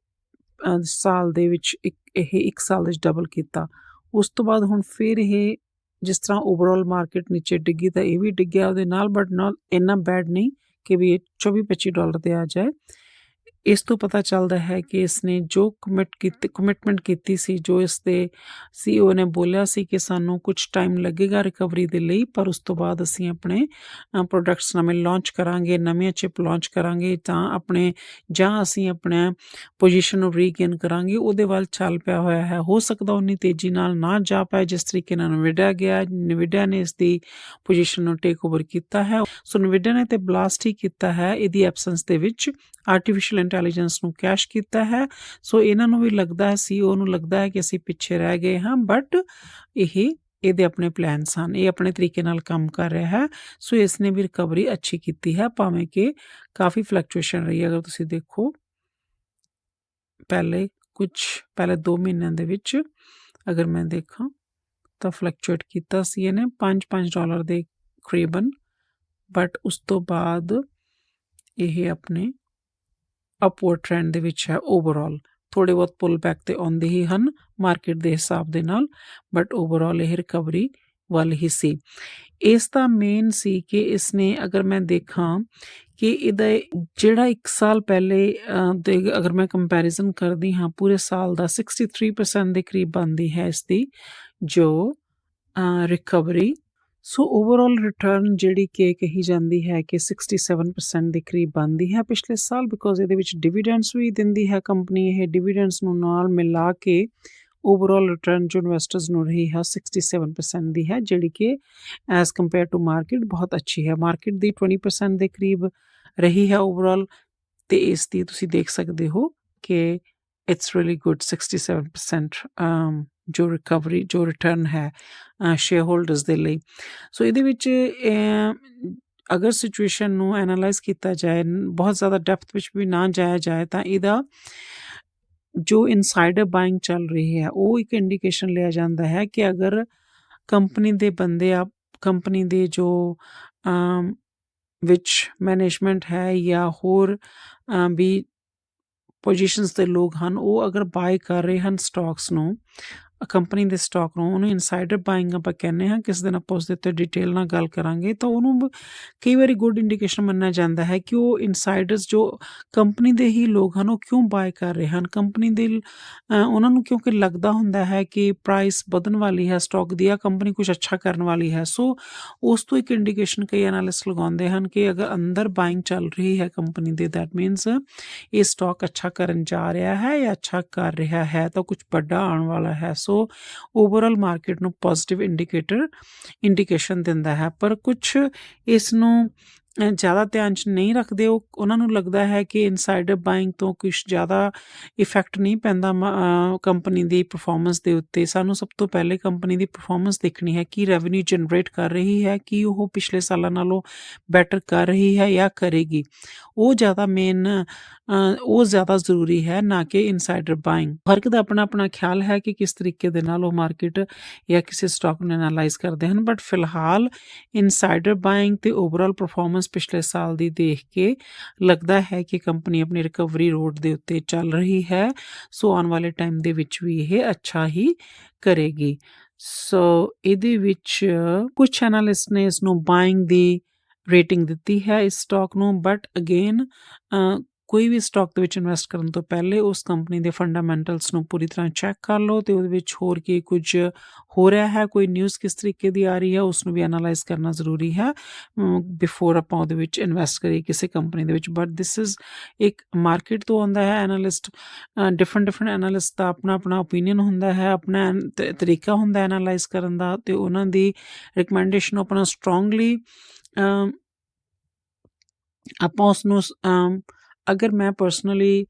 ਸਾਲ ਦੇ ਵਿੱਚ। ਇਹ ਇੱਕ ਸਾਲ ਦੇ ਵਿੱਚ ਡਬਲ ਕੀਤਾ। ਉਸ ਤੋਂ ਬਾਅਦ ਹੁਣ ਫਿਰ ਇਹ ਜਿਸ ਤਰ੍ਹਾਂ ਓਵਰਆਲ ਮਾਰਕੀਟ ਨੀਚੇ ਡਿੱਗੀ ਤਾਂ ਇਹ ਵੀ ਡਿੱਗਿਆ ਉਹਦੇ ਨਾਲ, ਬਟ ਨਾਲ ਇੰਨਾ ਬੈਡ ਨਹੀਂ ਕਿ ਵੀ ਇਹ 24-25 ਡਾਲਰ 'ਤੇ ਆ ਜਾਏ। ਇਸ ਤੋਂ ਪਤਾ ਚੱਲਦਾ ਹੈ ਕਿ ਇਸਨੇ ਜੋ ਕਮਿਟਮੈਂਟ ਕੀਤੀ ਸੀ, ਜੋ ਇਸਦੇ CEO ਨੇ ਬੋਲਿਆ ਸੀ ਕਿ ਸਾਨੂੰ ਕੁਛ ਟਾਈਮ ਲੱਗੇਗਾ ਰਿਕਵਰੀ ਦੇ ਲਈ, ਪਰ ਉਸ ਤੋਂ ਬਾਅਦ ਅਸੀਂ ਆਪਣੇ ਪ੍ਰੋਡਕਟਸ ਨਵੇਂ ਲਾਂਚ ਕਰਾਂਗੇ, ਨਵੀਆਂ ਚਿਪ ਲਾਂਚ ਕਰਾਂਗੇ ਜਾਂ ਅਸੀਂ ਆਪਣਾ ਪੋਜੀਸ਼ਨ ਨੂੰ ਰੀਗੇਨ ਕਰਾਂਗੇ, ਉਹਦੇ ਵੱਲ ਚੱਲ ਪਿਆ ਹੋਇਆ ਹੈ। ਹੋ ਸਕਦਾ ਉਨੀ ਤੇਜ਼ੀ ਨਾਲ ਨਾ ਜਾ ਪਾਏ ਜਿਸ ਤਰੀਕੇ ਨਾਲ ਨਵੀਡਾ ਗਿਆ। ਨਵੀਡਾ ਨੇ ਇਸਦੀ ਪੋਜੀਸ਼ਨ ਨੂੰ ਟੇਕ ਓਵਰ ਕੀਤਾ ਹੈ। ਸੋ ਨਵੀਡਾ ਨੇ ਤੇ ਬਲਾਸਟ ਹੀ ਕੀਤਾ ਹੈ ਇਹਦੀ ਐਬਸੈਂਸ ਦੇ ਵਿੱਚ, ਆਰਟੀਫਿਸ਼ੀਅਲ ਇੰਟੈਲੀਜੈਂਸ ਨੂੰ ਕੈਸ਼ ਕੀਤਾ ਹੈ। ਸੋ ਇਹਨਾਂ ਨੂੰ ਵੀ ਲੱਗਦਾ ਹੈ, CEO ਨੂੰ ਲੱਗਦਾ ਹੈ ਕਿ ਅਸੀਂ ਪਿੱਛੇ ਰਹਿ ਗਏ ਹਾਂ, ਬਟ ਇਹਦੇ ਆਪਣੇ ਪਲਾਨਸ ਹਨ, ਇਹ ਆਪਣੇ ਤਰੀਕੇ ਨਾਲ ਕੰਮ ਕਰ ਰਿਹਾ ਹੈ। ਸੋ ਇਸ ਨੇ ਵੀ ਰਿਕਵਰੀ ਅੱਛੀ ਕੀਤੀ ਹੈ, ਭਾਵੇਂ ਕਿ ਕਾਫੀ ਫਲਕਚੁਏਸ਼ਨ ਰਹੀ ਹੈ। ਅਗਰ ਤੁਸੀਂ ਦੇਖੋ ਪਹਿਲੇ 2 ਮਹੀਨਿਆਂ ਦੇ ਵਿੱਚ ਅਗਰ ਮੈਂ ਦੇਖਾਂ ਤਾਂ ਫਲਕਚੁਏਟ ਕੀਤਾ ਸੀ ਇਹਨੇ $5 ਦੇ ਕਰੀਬਨ, ਬਟ ਉਸ ਤੋਂ ਬਾਅਦ ਇਹ ਆਪਣੇ ਅਪਵਰਡ ਟ੍ਰੈਂਡ ਦੇ ਵਿੱਚ ਹੈ। ਓਵਰਆਲ ਥੋੜ੍ਹੇ ਬਹੁਤ ਪੁੱਲ ਬੈਕ ਤੇ ਆਉਂਦੇ ਹੀ ਹਨ ਮਾਰਕੀਟ ਦੇ ਹਿਸਾਬ ਦੇ ਨਾਲ, ਬਟ ਓਵਰਆਲ ਇਹ ਰਿਕਵਰੀ ਵੱਲ ਹੀ ਸੀ। ਇਸ ਦਾ ਮੇਨ ਸੀ ਕਿ ਇਸਨੇ, ਅਗਰ ਮੈਂ ਦੇਖਾਂ ਕਿ ਇਹਦਾ ਜਿਹੜਾ 1 ਸਾਲ ਪਹਿਲੇ ਦੇ ਅਗਰ ਮੈਂ ਕੰਪੈਰੀਜ਼ਨ ਕਰਦੀ ਹਾਂ, ਪੂਰੇ ਸਾਲ ਦਾ 63% ਦੇ ਕਰੀਬ ਬਣਦੀ ਹੈ ਇਸਦੀ ਜੋ ਰਿਕਵਰੀ। ਸੋ ਓਵਰਆਲ ਰਿਟਰਨ ਜਿਹੜੀ ਕਿ ਕਹੀ ਜਾਂਦੀ ਹੈ ਕਿ 67% ਦੇ ਕਰੀਬ ਬਣਦੀ ਹੈ ਪਿਛਲੇ ਸਾਲ, ਬਿਕੋਜ਼ ਇਹਦੇ ਵਿੱਚ ਡਿਵੀਡੈਂਡਸ ਵੀ ਦਿੰਦੀ ਹੈ ਕੰਪਨੀ। ਇਹ ਡਿਵੀਡੈਂਡਸ ਨੂੰ ਨਾਲ ਮਿਲਾ ਕੇ ਓਵਰਆਲ ਰਿਟਰਨ ਜੋ ਇਨਵੈਸਟਰਸ ਨੂੰ ਰਹੀ ਹੈ 67% ਦੀ ਹੈ, ਜਿਹੜੀ ਕਿ ਐਜ਼ ਕੰਪੇਅਰ ਟੂ ਮਾਰਕੀਟ ਬਹੁਤ ਅੱਛੀ ਹੈ। ਮਾਰਕੀਟ ਦੀ 20% ਦੇ ਕਰੀਬ ਰਹੀ ਹੈ ਓਵਰਆਲ, ਤੇ ਇਸ ਦੀ ਤੁਸੀਂ ਦੇਖ ਸਕਦੇ ਹੋ ਕਿ ਇਟਸ ਰੀਅਲੀ ਗੁੱਡ 67% ਜੋ ਰਿਕਵਰੀ, ਜੋ ਰਿਟਰਨ ਹੈ ਸ਼ੇਅਰ ਹੋਲਡਰਸ ਦੇ ਲਈ। ਸੋ ਇਹਦੇ ਵਿੱਚ ਅਗਰ ਸਿਚੁਏਸ਼ਨ ਨੂੰ ਐਨਾਲਾਈਜ਼ ਕੀਤਾ ਜਾਏ, ਬਹੁਤ ਜ਼ਿਆਦਾ ਡੈਪਥ ਵਿੱਚ ਵੀ ਨਾ ਜਾਇਆ ਜਾਏ, ਤਾਂ ਇਹਦਾ ਜੋ ਇਨਸਾਈਡਰ ਬਾਇੰਗ ਚੱਲ ਰਹੀ ਹੈ ਉਹ ਇੱਕ ਇੰਡੀਕੇਸ਼ਨ ਲਿਆ ਜਾਂਦਾ ਹੈ ਕਿ ਅਗਰ ਕੰਪਨੀ ਦੇ ਬੰਦੇ ਕੰਪਨੀ ਦੇ ਜੋ ਵਿੱਚ ਮੈਨੇਜਮੈਂਟ ਹੈ ਜਾਂ ਹੋਰ ਵੀ ਪੋਜੀਸ਼ਨਸ ਦੇ ਲੋਕ ਹਨ, ਉਹ ਅਗਰ ਬਾਏ ਕਰ ਰਹੇ ਹਨ ਸਟਾਕਸ ਨੂੰ, ਕੰਪਨੀ ਦੇ ਸਟਾਕ ਨੂੰ, ਉਹਨੂੰ ਇਨਸਾਈਡਰ ਬਾਇੰਗ ਆਪਾਂ ਕਹਿੰਦੇ ਹਾਂ। ਕਿਸ ਦਿਨ ਆਪਾਂ ਉਸਦੇ ਉੱਤੇ ਡਿਟੇਲ ਨਾਲ ਗੱਲ ਕਰਾਂਗੇ, ਤਾਂ ਉਹਨੂੰ ਕਈ ਵਾਰੀ ਗੁੱਡ ਇੰਡੀਕੇਸ਼ਨ ਮੰਨਿਆ ਜਾਂਦਾ ਹੈ ਕਿ ਉਹ ਇਨਸਾਈਡਰਸ ਜੋ ਕੰਪਨੀ ਦੇ ਹੀ ਲੋਕ ਹਨ ਉਹ ਕਿਉਂ ਬਾਏ ਕਰ ਰਹੇ ਹਨ। ਕੰਪਨੀ ਦੇ ਉਹਨਾਂ ਨੂੰ ਕਿਉਂਕਿ ਲੱਗਦਾ ਹੁੰਦਾ ਹੈ ਕਿ ਪ੍ਰਾਈਸ ਵਧਣ ਵਾਲੀ ਹੈ ਸਟਾਕ ਦੀ, ਆ ਕੰਪਨੀ ਕੁਝ ਅੱਛਾ ਕਰਨ ਵਾਲੀ ਹੈ। ਸੋ ਉਸ ਤੋਂ ਇੱਕ ਇੰਡੀਕੇਸ਼ਨ ਕਈ ਐਨਾਲਿਸਟ ਲਗਾਉਂਦੇ ਹਨ ਕਿ ਅਗਰ ਅੰਦਰ ਬਾਇੰਗ ਚੱਲ ਰਹੀ ਹੈ ਕੰਪਨੀ ਦੇ, ਦੈਟ ਮੀਨਸ ਇਹ ਸਟਾਕ ਅੱਛਾ ਕਰਨ ਜਾ ਰਿਹਾ ਹੈ ਜਾਂ ਅੱਛਾ ਕਰ ਰਿਹਾ ਹੈ, ਤਾਂ ਕੁਝ ਵੱਡਾ ਆਉਣ ਵਾਲਾ ਹੈ। ਸੋ ਓਵਰਆਲ ਮਾਰਕੀਟ ਨੂੰ ਪੋਜ਼ਿਟਿਵ ਇੰਡੀਕੇਸ਼ਨ ਦਿੰਦਾ ਹੈ। ਪਰ ਕੁਛ ਇਸ ਨੂੰ ਜ਼ਿਆਦਾ ਧਿਆਨ 'ਚ ਨਹੀਂ ਰੱਖਦੇ, ਉਹਨਾਂ ਨੂੰ ਲੱਗਦਾ ਹੈ ਕਿ ਇਨਸਾਈਡਰ ਬਾਇੰਗ ਤੋਂ ਕੁਛ ਜ਼ਿਆਦਾ ਇਫੈਕਟ ਨਹੀਂ ਪੈਂਦਾ ਕੰਪਨੀ ਦੀ ਪਰਫੋਰਮੈਂਸ ਦੇ ਉੱਤੇ। ਸਾਨੂੰ ਸਭ ਤੋਂ ਪਹਿਲੇ ਕੰਪਨੀ ਦੀ ਪਰਫੋਰਮੈਂਸ ਦੇਖਣੀ ਹੈ, ਕੀ ਰੈਵਨਿਊ ਜਨਰੇਟ ਕਰ ਰਹੀ ਹੈ, ਕੀ ਉਹ ਪਿਛਲੇ ਸਾਲਾਂ ਨਾਲੋਂ ਬੈਟਰ ਕਰ ਰਹੀ ਹੈ ਜਾਂ ਕਰੇਗੀ। ਉਹ ਜ਼ਿਆਦਾ ਜ਼ਰੂਰੀ ਹੈ, ਨਾ ਕਿ ਇਨਸਾਈਡਰ ਬਾਇੰਗ। ਹਰ ਇੱਕ ਦਾ ਆਪਣਾ ਆਪਣਾ ਖਿਆਲ ਹੈ ਕਿ ਕਿਸ ਤਰੀਕੇ ਦੇ ਨਾਲ ਉਹ ਮਾਰਕੀਟ ਜਾਂ ਕਿਸੇ ਸਟਾਕ ਨੂੰ ਐਨਾਲਾਈਜ਼ ਕਰਦੇ ਹਨ, ਬਟ ਫਿਲਹਾਲ ਇਨਸਾਈਡਰ ਬਾਇੰਗ ਤੇ ਓਵਰਆਲ ਪਰਫੋਰਮੈਂਸ ਪਿਛਲੇ ਸਾਲ ਦੀ ਦੇਖ ਕੇ ਲੱਗਦਾ ਹੈ ਕਿ ਕੰਪਨੀ ਆਪਣੀ ਰਿਕਵਰੀ ਰੋਡ ਦੇ ਉੱਤੇ ਚੱਲ ਰਹੀ ਹੈ। ਸੋ ਆਉਣ ਵਾਲੇ ਟਾਈਮ ਦੇ ਵਿੱਚ ਵੀ ਇਹ ਅੱਛਾ ਹੀ ਕਰੇਗੀ। ਸੋ ਇਹਦੇ ਵਿੱਚ ਕੁਛ ਐਨਾਲਿਸਟ ਨੇ ਇਸ ਨੂੰ ਬਾਇੰਗ ਦੀ ਰੇਟਿੰਗ ਦਿੱਤੀ ਹੈ ਇਸ ਸਟਾਕ ਨੂੰ, ਬਟ ਅਗੇਨ ਕੋਈ ਵੀ ਸਟਾਕ ਦੇ ਵਿੱਚ ਇਨਵੈਸਟ ਕਰਨ ਤੋਂ ਪਹਿਲੇ ਉਸ ਕੰਪਨੀ ਦੇ ਫੰਡਾਮੈਂਟਲਸ ਨੂੰ ਪੂਰੀ ਤਰ੍ਹਾਂ ਚੈੱਕ ਕਰ ਲਓ, ਅਤੇ ਉਹਦੇ ਵਿੱਚ ਹੋਰ ਕੀ ਕੁਝ ਹੋ ਰਿਹਾ ਹੈ, ਕੋਈ ਨਿਊਜ਼ ਕਿਸ ਤਰੀਕੇ ਦੀ ਆ ਰਹੀ ਹੈ, ਉਸ ਨੂੰ ਵੀ ਐਨਾਲਾਈਜ਼ ਕਰਨਾ ਜ਼ਰੂਰੀ ਹੈ ਬਿਫੋਰ ਆਪਾਂ ਉਹਦੇ ਵਿੱਚ ਇਨਵੈਸਟ ਕਰੀਏ ਕਿਸੇ ਕੰਪਨੀ ਦੇ ਵਿੱਚ। ਬਟ ਦਿਸ ਇਜ਼ ਇੱਕ ਮਾਰਕੀਟ ਤੋਂ ਆਉਂਦਾ ਹੈ ਐਨਾਲਿਸਟ, ਡਿਫਰੈਂਟ ਐਨਾਲਿਸਟ ਦਾ ਆਪਣਾ ਆਪਣਾ ਓਪੀਨੀਅਨ ਹੁੰਦਾ ਹੈ, ਆਪਣਾ ਤਰੀਕਾ ਹੁੰਦਾ ਐਨਾਲਾਈਜ਼ ਕਰਨ ਦਾ, ਅਤੇ ਉਹਨਾਂ ਦੀ ਰਿਕਮੈਂਡੇਸ਼ਨ ਆਪਣਾ ਸਟਰੋਂਗਲੀ ਆਪਾਂ ਉਸਨੂੰ ਅਗਰ ਮੈਂ ਪਰਸਨਲੀ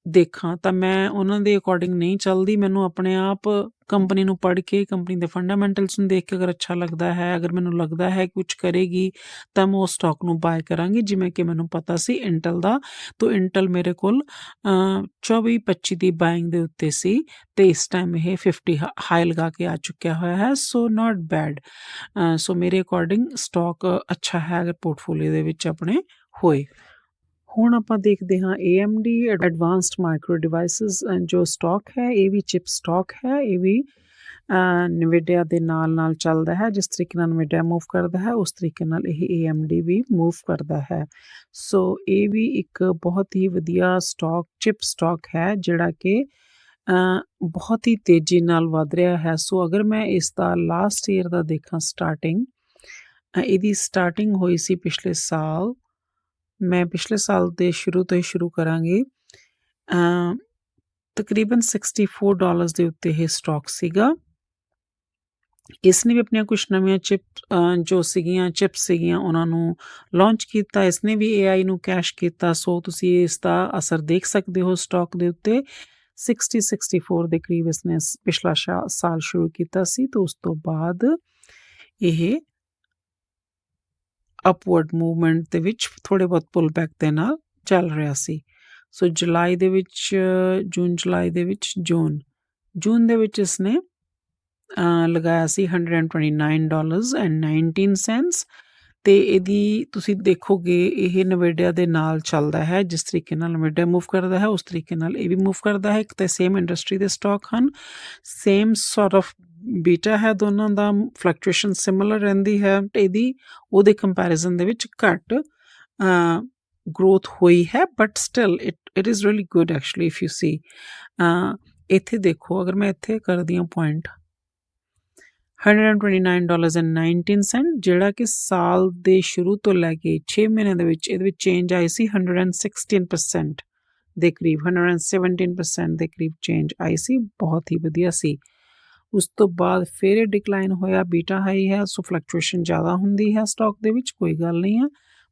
ਦੇਖਾਂ ਤਾਂ ਮੈਂ ਉਹਨਾਂ ਦੇ ਅਕੋਰਡਿੰਗ ਨਹੀਂ ਚੱਲਦੀ। ਮੈਨੂੰ ਆਪਣੇ ਆਪ ਕੰਪਨੀ ਨੂੰ ਪੜ੍ਹ ਕੇ, ਕੰਪਨੀ ਦੇ ਫੰਡਾਮੈਂਟਲਸ ਨੂੰ ਦੇਖ ਕੇ ਅਗਰ ਅੱਛਾ ਲੱਗਦਾ ਹੈ, ਅਗਰ ਮੈਨੂੰ ਲੱਗਦਾ ਹੈ ਕੁਝ ਕਰੇਗੀ, ਤਾਂ ਮੈਂ ਉਸ ਸਟਾਕ ਨੂੰ ਬਾਏ ਕਰਾਂਗੀ। ਜਿਵੇਂ ਕਿ ਮੈਨੂੰ ਪਤਾ ਸੀ ਇੰਟਲ ਦਾ, ਤਾਂ ਇੰਟਲ ਮੇਰੇ ਕੋਲ 24-25 ਦੀ ਬਾਇੰਗ ਦੇ ਉੱਤੇ ਸੀ, ਅਤੇ ਇਸ ਟਾਈਮ ਇਹ 50 ਹਾਈ ਲਗਾ ਕੇ ਆ ਚੁੱਕਿਆ ਹੋਇਆ ਹੈ। ਸੋ ਨਾਟ ਬੈਡ। ਸੋ ਮੇਰੇ ਅਕੋਰਡਿੰਗ ਸਟਾਕ ਅੱਛਾ ਹੈ ਅਗਰ ਪੋਰਟਫੋਲੀਓ ਦੇ ਵਿੱਚ ਆਪਣੇ ਹੋਏ। ਹੁਣ ਆਪਾਂ ਦੇਖਦੇ ਹਾਂ AMD ਐਡਵਾਂਸਡ ਮਾਈਕਰੋ ਡਿਵਾਈਸਿਸ ਜੋ ਸਟਾਕ ਹੈ, ਇਹ ਵੀ ਚਿਪ ਸਟਾਕ ਹੈ। ਇਹ ਵੀ ਨਵੀਡੀਆ ਦੇ ਨਾਲ ਚੱਲਦਾ ਹੈ। ਜਿਸ ਤਰੀਕੇ ਨਾਲ ਨਵੀਡੀਆ ਮੂਵ ਕਰਦਾ ਹੈ ਉਸ ਤਰੀਕੇ ਨਾਲ ਇਹ AMD ਵੀ ਮੂਵ ਕਰਦਾ ਹੈ। ਸੋ ਇਹ ਵੀ ਇੱਕ ਬਹੁਤ ਹੀ ਵਧੀਆ ਚਿਪ ਸਟਾਕ ਹੈ ਜਿਹੜਾ ਕਿ ਬਹੁਤ ਹੀ ਤੇਜ਼ੀ ਨਾਲ ਵੱਧ ਰਿਹਾ ਹੈ। ਸੋ ਅਗਰ ਮੈਂ ਇਸ ਦਾ ਲਾਸਟ ਈਅਰ ਦਾ ਦੇਖਾਂ ਸਟਾਰਟਿੰਗ, ਇਹਦੀ ਸਟਾਰਟਿੰਗ ਹੋਈ ਸੀ ਪਿਛਲੇ ਸਾਲ। ਮੈਂ ਪਿਛਲੇ ਸਾਲ ਦੇ ਸ਼ੁਰੂ ਤੋਂ ਹੀ ਸ਼ੁਰੂ ਕਰਾਂਗੀ। ਤਕਰੀਬਨ $64 ਦੇ ਉੱਤੇ ਇਹ ਸਟਾਕ ਸੀਗਾ। ਇਸਨੇ ਵੀ ਆਪਣੀਆਂ ਕੁਛ ਨਵੀਆਂ ਚਿਪਸ ਸੀਗੀਆਂ ਉਹਨਾਂ ਨੂੰ ਲਾਂਚ ਕੀਤਾ। ਇਸਨੇ ਵੀ AI ਨੂੰ ਕੈਸ਼ ਕੀਤਾ। ਸੋ ਤੁਸੀਂ ਇਸ ਦਾ ਅਸਰ ਦੇਖ ਸਕਦੇ ਹੋ ਸਟਾਕ ਦੇ ਉੱਤੇ। 64 ਦੇ ਕਰੀਬ ਇਸਨੇ ਪਿਛਲਾ ਸਾਲ ਸ਼ੁਰੂ ਕੀਤਾ ਸੀ ਤੇ ਉਸ ਤੋਂ ਬਾਅਦ ਇਹ ਅਪਵਰਡ ਮੂਵਮੈਂਟ ਦੇ ਵਿੱਚ ਥੋੜ੍ਹੇ ਬਹੁਤ ਪੁੱਲ ਬੈਕ ਦੇ ਨਾਲ ਚੱਲ ਰਿਹਾ ਸੀ। ਸੋ ਜੂਨ ਦੇ ਵਿੱਚ ਇਸਨੇ ਲਗਾਇਆ ਸੀ $129.19 ਤੇ ਇਹਦੀ ਤੁਸੀਂ ਦੇਖੋਗੇ ਇਹ ਨਵੀਡੀਆ ਦੇ ਨਾਲ ਚੱਲਦਾ ਹੈ। ਜਿਸ ਤਰੀਕੇ ਨਾਲ ਨਵੀਡੀਆ ਮੂਵ ਕਰਦਾ ਹੈ ਉਸ ਤਰੀਕੇ ਨਾਲ ਇਹ ਵੀ ਮੂਵ ਕਰਦਾ ਹੈ। ਇੱਕ ਤਾਂ ਸੇਮ ਇੰਡਸਟਰੀ ਦੇ ਸਟਾਕ ਹਨ, ਸੇਮ ਸੌਰਟ ਆਫ ਬੀਟਾ ਹੈ, ਦੋਨਾਂ ਦਾ ਫਲਕਚੁਏਸ਼ਨ ਸਿਮਿਲਰ ਰਹਿੰਦੀ ਹੈ। ਇਹਦੀ ਉਹਦੇ ਕੰਪੈਰੀਜ਼ਨ ਦੇ ਵਿੱਚ ਘੱਟ ਗਰੋਥ ਹੋਈ ਹੈ, but still it is really good actually if you see. ਇੱਥੇ ਦੇਖੋ, ਅਗਰ ਮੈਂ ਇੱਥੇ ਕਰਦੀ ਹਾਂ ਪੁਆਇੰਟ $129.19 ਜਿਹੜਾ ਕਿ ਸਾਲ ਦੇ ਸ਼ੁਰੂ ਤੋਂ ਲੈ ਕੇ 6 ਮਹੀਨਿਆਂ ਦੇ ਵਿੱਚ ਇਹਦੇ ਵਿੱਚ ਚੇਂਜ ਆਈ ਸੀ 116% ਦੇ ਕਰੀਬ, 117% ਦੇ ਕਰੀਬ ਚੇਂਜ ਆਈ ਸੀ। ਬਹੁਤ ਹੀ ਵਧੀਆ ਸੀ। ਉਸ ਤੋਂ ਬਾਅਦ ਫਿਰ ਇਹ ਡਿਕਲਾਈਨ ਹੋਇਆ, ਬੀਟਾ ਹਾਈ ਹੈ, ਸੋ ਫਲਕਚੁਏਸ਼ਨ ਜ਼ਿਆਦਾ ਹੁੰਦੀ ਹੈ ਸਟਾਕ ਦੇ ਵਿੱਚ, ਕੋਈ ਗੱਲ ਨਹੀਂ ਹੈ।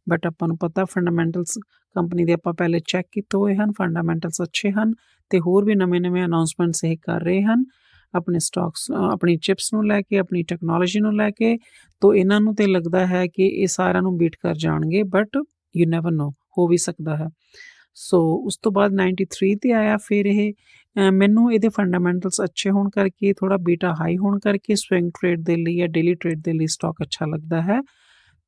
ਬਟ ਆਪਾਂ ਨੂੰ ਪਤਾ ਫੰਡਾਮੈਂਟਲਸ ਕੰਪਨੀ ਦੇ ਆਪਾਂ ਪਹਿਲੇ ਚੈੱਕ ਕੀਤੇ ਹੋਏ ਹਨ, ਫੰਡਾਮੈਂਟਲਸ ਅੱਛੇ ਹਨ ਤੇ ਹੋਰ ਵੀ ਨਵੇਂ ਅਨਾਉਂਸਮੈਂਟਸ ਇਹ ਕਰ ਰਹੇ ਹਨ ਆਪਣੇ ਸਟਾਕਸ, ਆਪਣੀ ਚਿਪਸ ਨੂੰ ਲੈ ਕੇ, ਆਪਣੀ ਟੈਕਨੋਲੋਜੀ ਨੂੰ ਲੈ ਕੇ। ਤੋ ਇਹਨਾਂ ਨੂੰ ਤੇ ਲੱਗਦਾ ਹੈ ਕਿ ਇਹ ਸਾਰਿਆਂ ਨੂੰ ਬੀਟ ਕਰ ਜਾਣਗੇ, ਬਟ ਯੂ ਨੈਵਰ ਨੋ, ਹੋ ਵੀ ਸਕਦਾ ਹੈ। ਸੋ ਉਸ ਤੋਂ ਬਾਅਦ 93 ਤੇ ਆਇਆ। ਫਿਰ ਇਹ ਮੈਨੂੰ ਇਹਦੇ ਫੰਡਾਮੈਂਟਲਸ ਅੱਛੇ ਹੋਣ ਕਰਕੇ, ਥੋੜ੍ਹਾ ਬੀਟਾ ਹਾਈ ਹੋਣ ਕਰਕੇ ਸਵਿੰਗ ਟ੍ਰੇਡ ਦੇ ਲਈ ਜਾਂ ਡੇਲੀ ਟ੍ਰੇਡ ਦੇ ਲਈ ਸਟਾਕ ਅੱਛਾ ਲੱਗਦਾ ਹੈ।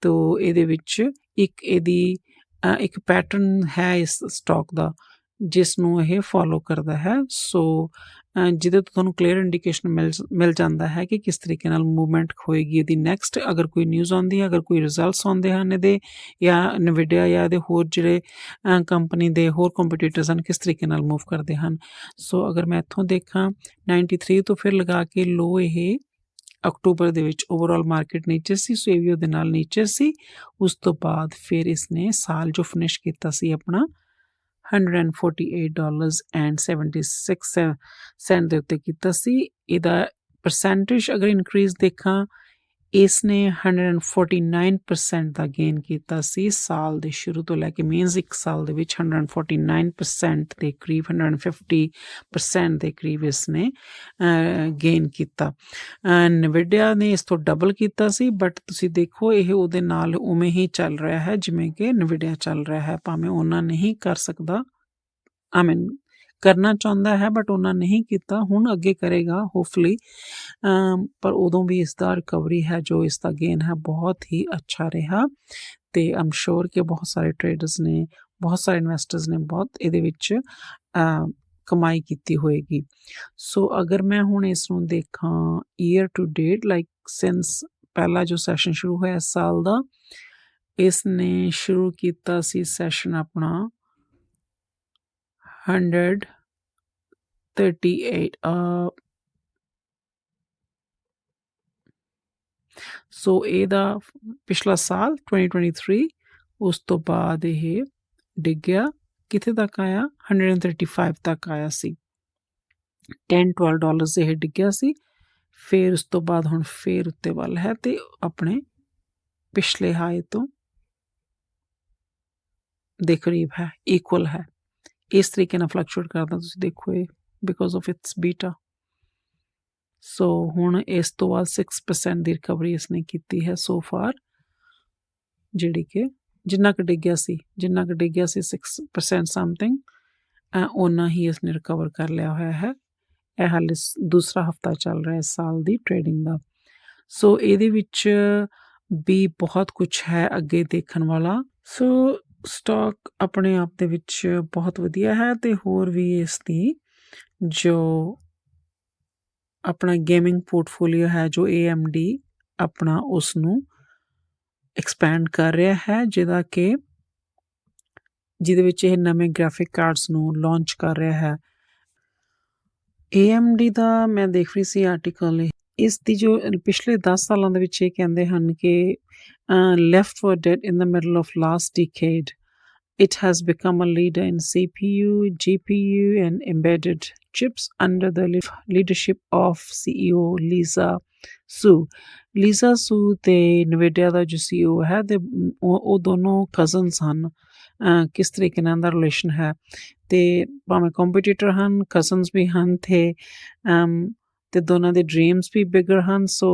ਤੋ ਇਹਦੇ ਵਿੱਚ ਇੱਕ ਪੈਟਰਨ ਹੈ ਇਸ ਸਟਾਕ ਦਾ ਜਿਸ ਨੂੰ ਇਹ ਫੋਲੋ ਕਰਦਾ ਹੈ। ਸੋ ਜਿਹਦੇ ਤੋਂ ਤੁਹਾਨੂੰ ਕਲੀਅਰ ਇੰਡੀਕੇਸ਼ਨ ਮਿਲ ਜਾਂਦਾ ਹੈ ਕਿ ਕਿਸ ਤਰੀਕੇ ਨਾਲ ਮੂਵਮੈਂਟ ਹੋਏਗੀ ਇਹਦੀ ਨੈਕਸਟ। ਅਗਰ ਕੋਈ ਨਿਊਜ਼ ਆਉਂਦੀ ਹੈ, ਅਗਰ ਕੋਈ ਰਿਜ਼ਲਟਸ ਆਉਂਦੇ ਹਨ ਇਹਦੇ, ਜਾਂ ਨਵੀਡੀਆ ਜਾਂ ਇਹਦੇ ਹੋਰ ਜਿਹੜੇ ਕੰਪਨੀ ਦੇ ਹੋਰ ਕੰਪੀਟੀਟਰਸ ਹਨ ਕਿਸ ਤਰੀਕੇ ਨਾਲ ਮੂਵ ਕਰਦੇ ਹਨ। ਸੋ ਅਗਰ ਮੈਂ ਇੱਥੋਂ ਦੇਖਾਂ 93 ਤੋਂ ਫਿਰ ਲਗਾ ਕੇ ਲੋ ਇਹ ਅਕਤੂਬਰ ਦੇ ਵਿੱਚ ਓਵਰਆਲ ਮਾਰਕੀਟ ਨੀਚੇ ਸੀ, ਸੋ ਇਹ ਵੀ ਉਹਦੇ ਨਾਲ ਨੀਚੇ ਸੀ। ਉਸ ਤੋਂ ਬਾਅਦ ਫਿਰ ਇਸਨੇ ਸਾਲ ਜੋ ਫਿਨਿਸ਼ ਕੀਤਾ ਸੀ ਆਪਣਾ $148.76 ਦੇ ਉੱਤੇ ਕੀਤਾ ਸੀ। ਇਹਦਾ ਪਰਸੈਂਟੇਜ ਅਗਰ ਇਨਕਰੀਜ਼ ਦੇਖਾਂ, ਇਸਨੇ 149% ਦਾ ਗੇਨ ਕੀਤਾ ਸੀ ਸਾਲ ਦੇ ਸ਼ੁਰੂ ਤੋਂ ਲੈ ਕੇ। ਮੀਨਸ ਇੱਕ ਸਾਲ ਦੇ ਵਿੱਚ 149% ਦੇ ਕਰੀਬ, 150% ਦੇ ਕਰੀਬ ਇਸਨੇ ਗੇਨ ਕੀਤਾ। ਨਵੀਡੀਆ ਨੇ ਇਸ ਤੋਂ ਡਬਲ ਕੀਤਾ ਸੀ, ਬਟ ਤੁਸੀਂ ਦੇਖੋ ਇਹ ਉਹਦੇ ਨਾਲ ਉਵੇਂ ਹੀ ਚੱਲ ਰਿਹਾ ਹੈ ਜਿਵੇਂ ਕਿ ਨਵੀਡੀਆ ਚੱਲ ਰਿਹਾ ਹੈ। ਭਾਵੇਂ ਉਹਨਾਂ ਨਹੀਂ ਕਰ ਸਕਦਾ, ਕਰਨਾ ਚਾਹੁੰਦਾ ਹੈ, ਬਟ ਉਹਨਾਂ ਨਹੀਂ ਕੀਤਾ, ਹੁਣ ਅੱਗੇ ਕਰੇਗਾ ਹੋਪਫੁਲੀ। ਪਰ ਉਦੋਂ ਵੀ ਇਸ ਦਾ ਰਿਕਵਰੀ ਹੈ, ਜੋ ਇਸ ਦਾ ਗੇਨ ਹੈ ਬਹੁਤ ਹੀ ਅੱਛਾ ਰਿਹਾ ਤੇ ਆਮ ਸ਼ੋਰ ਕਿ ਬਹੁਤ ਸਾਰੇ ਟ੍ਰੇਡਰਸ ਨੇ, ਬਹੁਤ ਸਾਰੇ ਇਨਵੈਸਟਰਸ ਨੇ ਬਹੁਤ ਇਹਦੇ ਵਿੱਚ ਕਮਾਈ ਕੀਤੀ ਹੋਏਗੀ। ਸੋ ਅਗਰ ਮੈਂ ਹੁਣ ਇਸ ਨੂੰ ਦੇਖਾਂ year to date, like since ਪਹਿਲਾ ਜੋ ਸੈਸ਼ਨ ਸ਼ੁਰੂ ਹੋਇਆ ਇਸ ਸਾਲ ਦਾ, ਇਸ ਨੇ ਸ਼ੁਰੂ ਕੀਤਾ ਸੀ ਸੈਸ਼ਨ ਆਪਣਾ 138 ਸੋ ਇਹਦਾ ਪਿਛਲਾ ਸਾਲ 2023, ਉਸ ਤੋਂ ਬਾਅਦ ਇਹ ਡਿੱਗਿਆ, ਕਿੱਥੇ ਤੱਕ ਆਇਆ, 135 ਤੱਕ ਆਇਆ ਸੀ। $10-12 ਇਹ ਡਿੱਗਿਆ ਸੀ। ਫਿਰ ਉਸ ਤੋਂ ਬਾਅਦ ਹੁਣ ਫਿਰ ਉੱਤੇ ਵੱਲ ਹੈ ਤੇ ਆਪਣੇ ਪਿਛਲੇ ਹਾਈ ਤੋਂ ਦੇ ਕਰੀਬ ਹੈ, ਇਕੁਅਲ ਹੈ। ਇਸ ਤਰੀਕੇ ਨਾਲ ਫਲਕਚੁਏਟ ਕਰਦਾ, ਤੁਸੀਂ ਦੇਖੋ ਇਹ ਬਿਕੋਜ਼ ਆਫ ਇਟਸ ਬੀਟਾ। ਸੋ ਹੁਣ ਇਸ ਤੋਂ ਬਾਅਦ 6% ਦੀ ਰਿਕਵਰੀ ਇਸਨੇ ਕੀਤੀ ਹੈ ਸੋ ਫਾਰ, ਜਿਹੜੀ ਕਿ ਜਿੰਨਾ ਕੁ ਡਿੱਗਿਆ ਸੀ 6% ਸਮਥਿੰਗ, ਓਨਾ ਹੀ ਇਸਨੇ ਰਿਕਵਰ ਕਰ ਲਿਆ ਹੋਇਆ ਹੈ। ਇਹ ਹਾਲੇ ਦੂਸਰਾ ਹਫਤਾ ਚੱਲ ਰਿਹਾ ਇਸ ਸਾਲ ਦੀ ਟ੍ਰੇਡਿੰਗ ਦਾ। ਸੋ ਇਹਦੇ ਵਿੱਚ ਵੀ ਬਹੁਤ ਕੁਛ ਹੈ ਅੱਗੇ ਦੇਖਣ ਵਾਲਾ। ਸੋ ਸਟਾਕ ਆਪਣੇ ਆਪ ਦੇ ਵਿੱਚ ਬਹੁਤ ਵਧੀਆ ਹੈ ਤੇ ਹੋਰ ਵੀ ਇਸ ਦੀ ਜੋ ਆਪਣਾ ਗੇਮਿੰਗ ਪੋਰਟਫੋਲੀਓ ਹੈ ਜੋ AMD ਆਪਣਾ ਉਸ ਨੂੰ ਐਕਸਪੈਂਡ ਕਰ ਰਿਹਾ ਹੈ, ਜਿਹਦੇ ਵਿੱਚ ਇਹ ਨਵੇਂ ਗ੍ਰਾਫਿਕ ਕਾਰਡਸ ਨੂੰ ਲਾਂਚ ਕਰ ਰਿਹਾ ਹੈ। AMD ਦਾ ਮੈਂ ਦੇਖ ਰਹੀ ਸੀ ਆਰਟੀਕਲ, ਇਸ ਦੀ ਜੋ ਪਿਛਲੇ 10 ਸਾਲਾਂ ਦੇ ਵਿੱਚ ਇਹ ਕਹਿੰਦੇ ਹਨ ਕਿ left for dead in the middle of last decade it has become a leader in CPU, GPU, and embedded chips under the leadership of CEO Lisa Su. Lisa Su ਤੇ NVIDIA ਦਾ ਜੋ CEO ਹੈ ਤੇ ਉਹ ਦੋਨੋਂ ਕਜ਼ਨਸ ਹਨ। ਕਿਸ ਤਰੀਕੇ ਨਾਲ ਦਾ ਰਿਲੇਸ਼ਨ ਹੈ, ਤੇ ਭਾਵੇਂ ਕੰਪੀਟੀਟਰ ਹਨ, ਕਜ਼ਨਸ ਵੀ ਹਨ ਤੇ ਦੋਨਾਂ ਦੇ ਡ੍ਰੀਮਸ ਵੀ ਬਿਗਰ ਹਨ। ਸੋ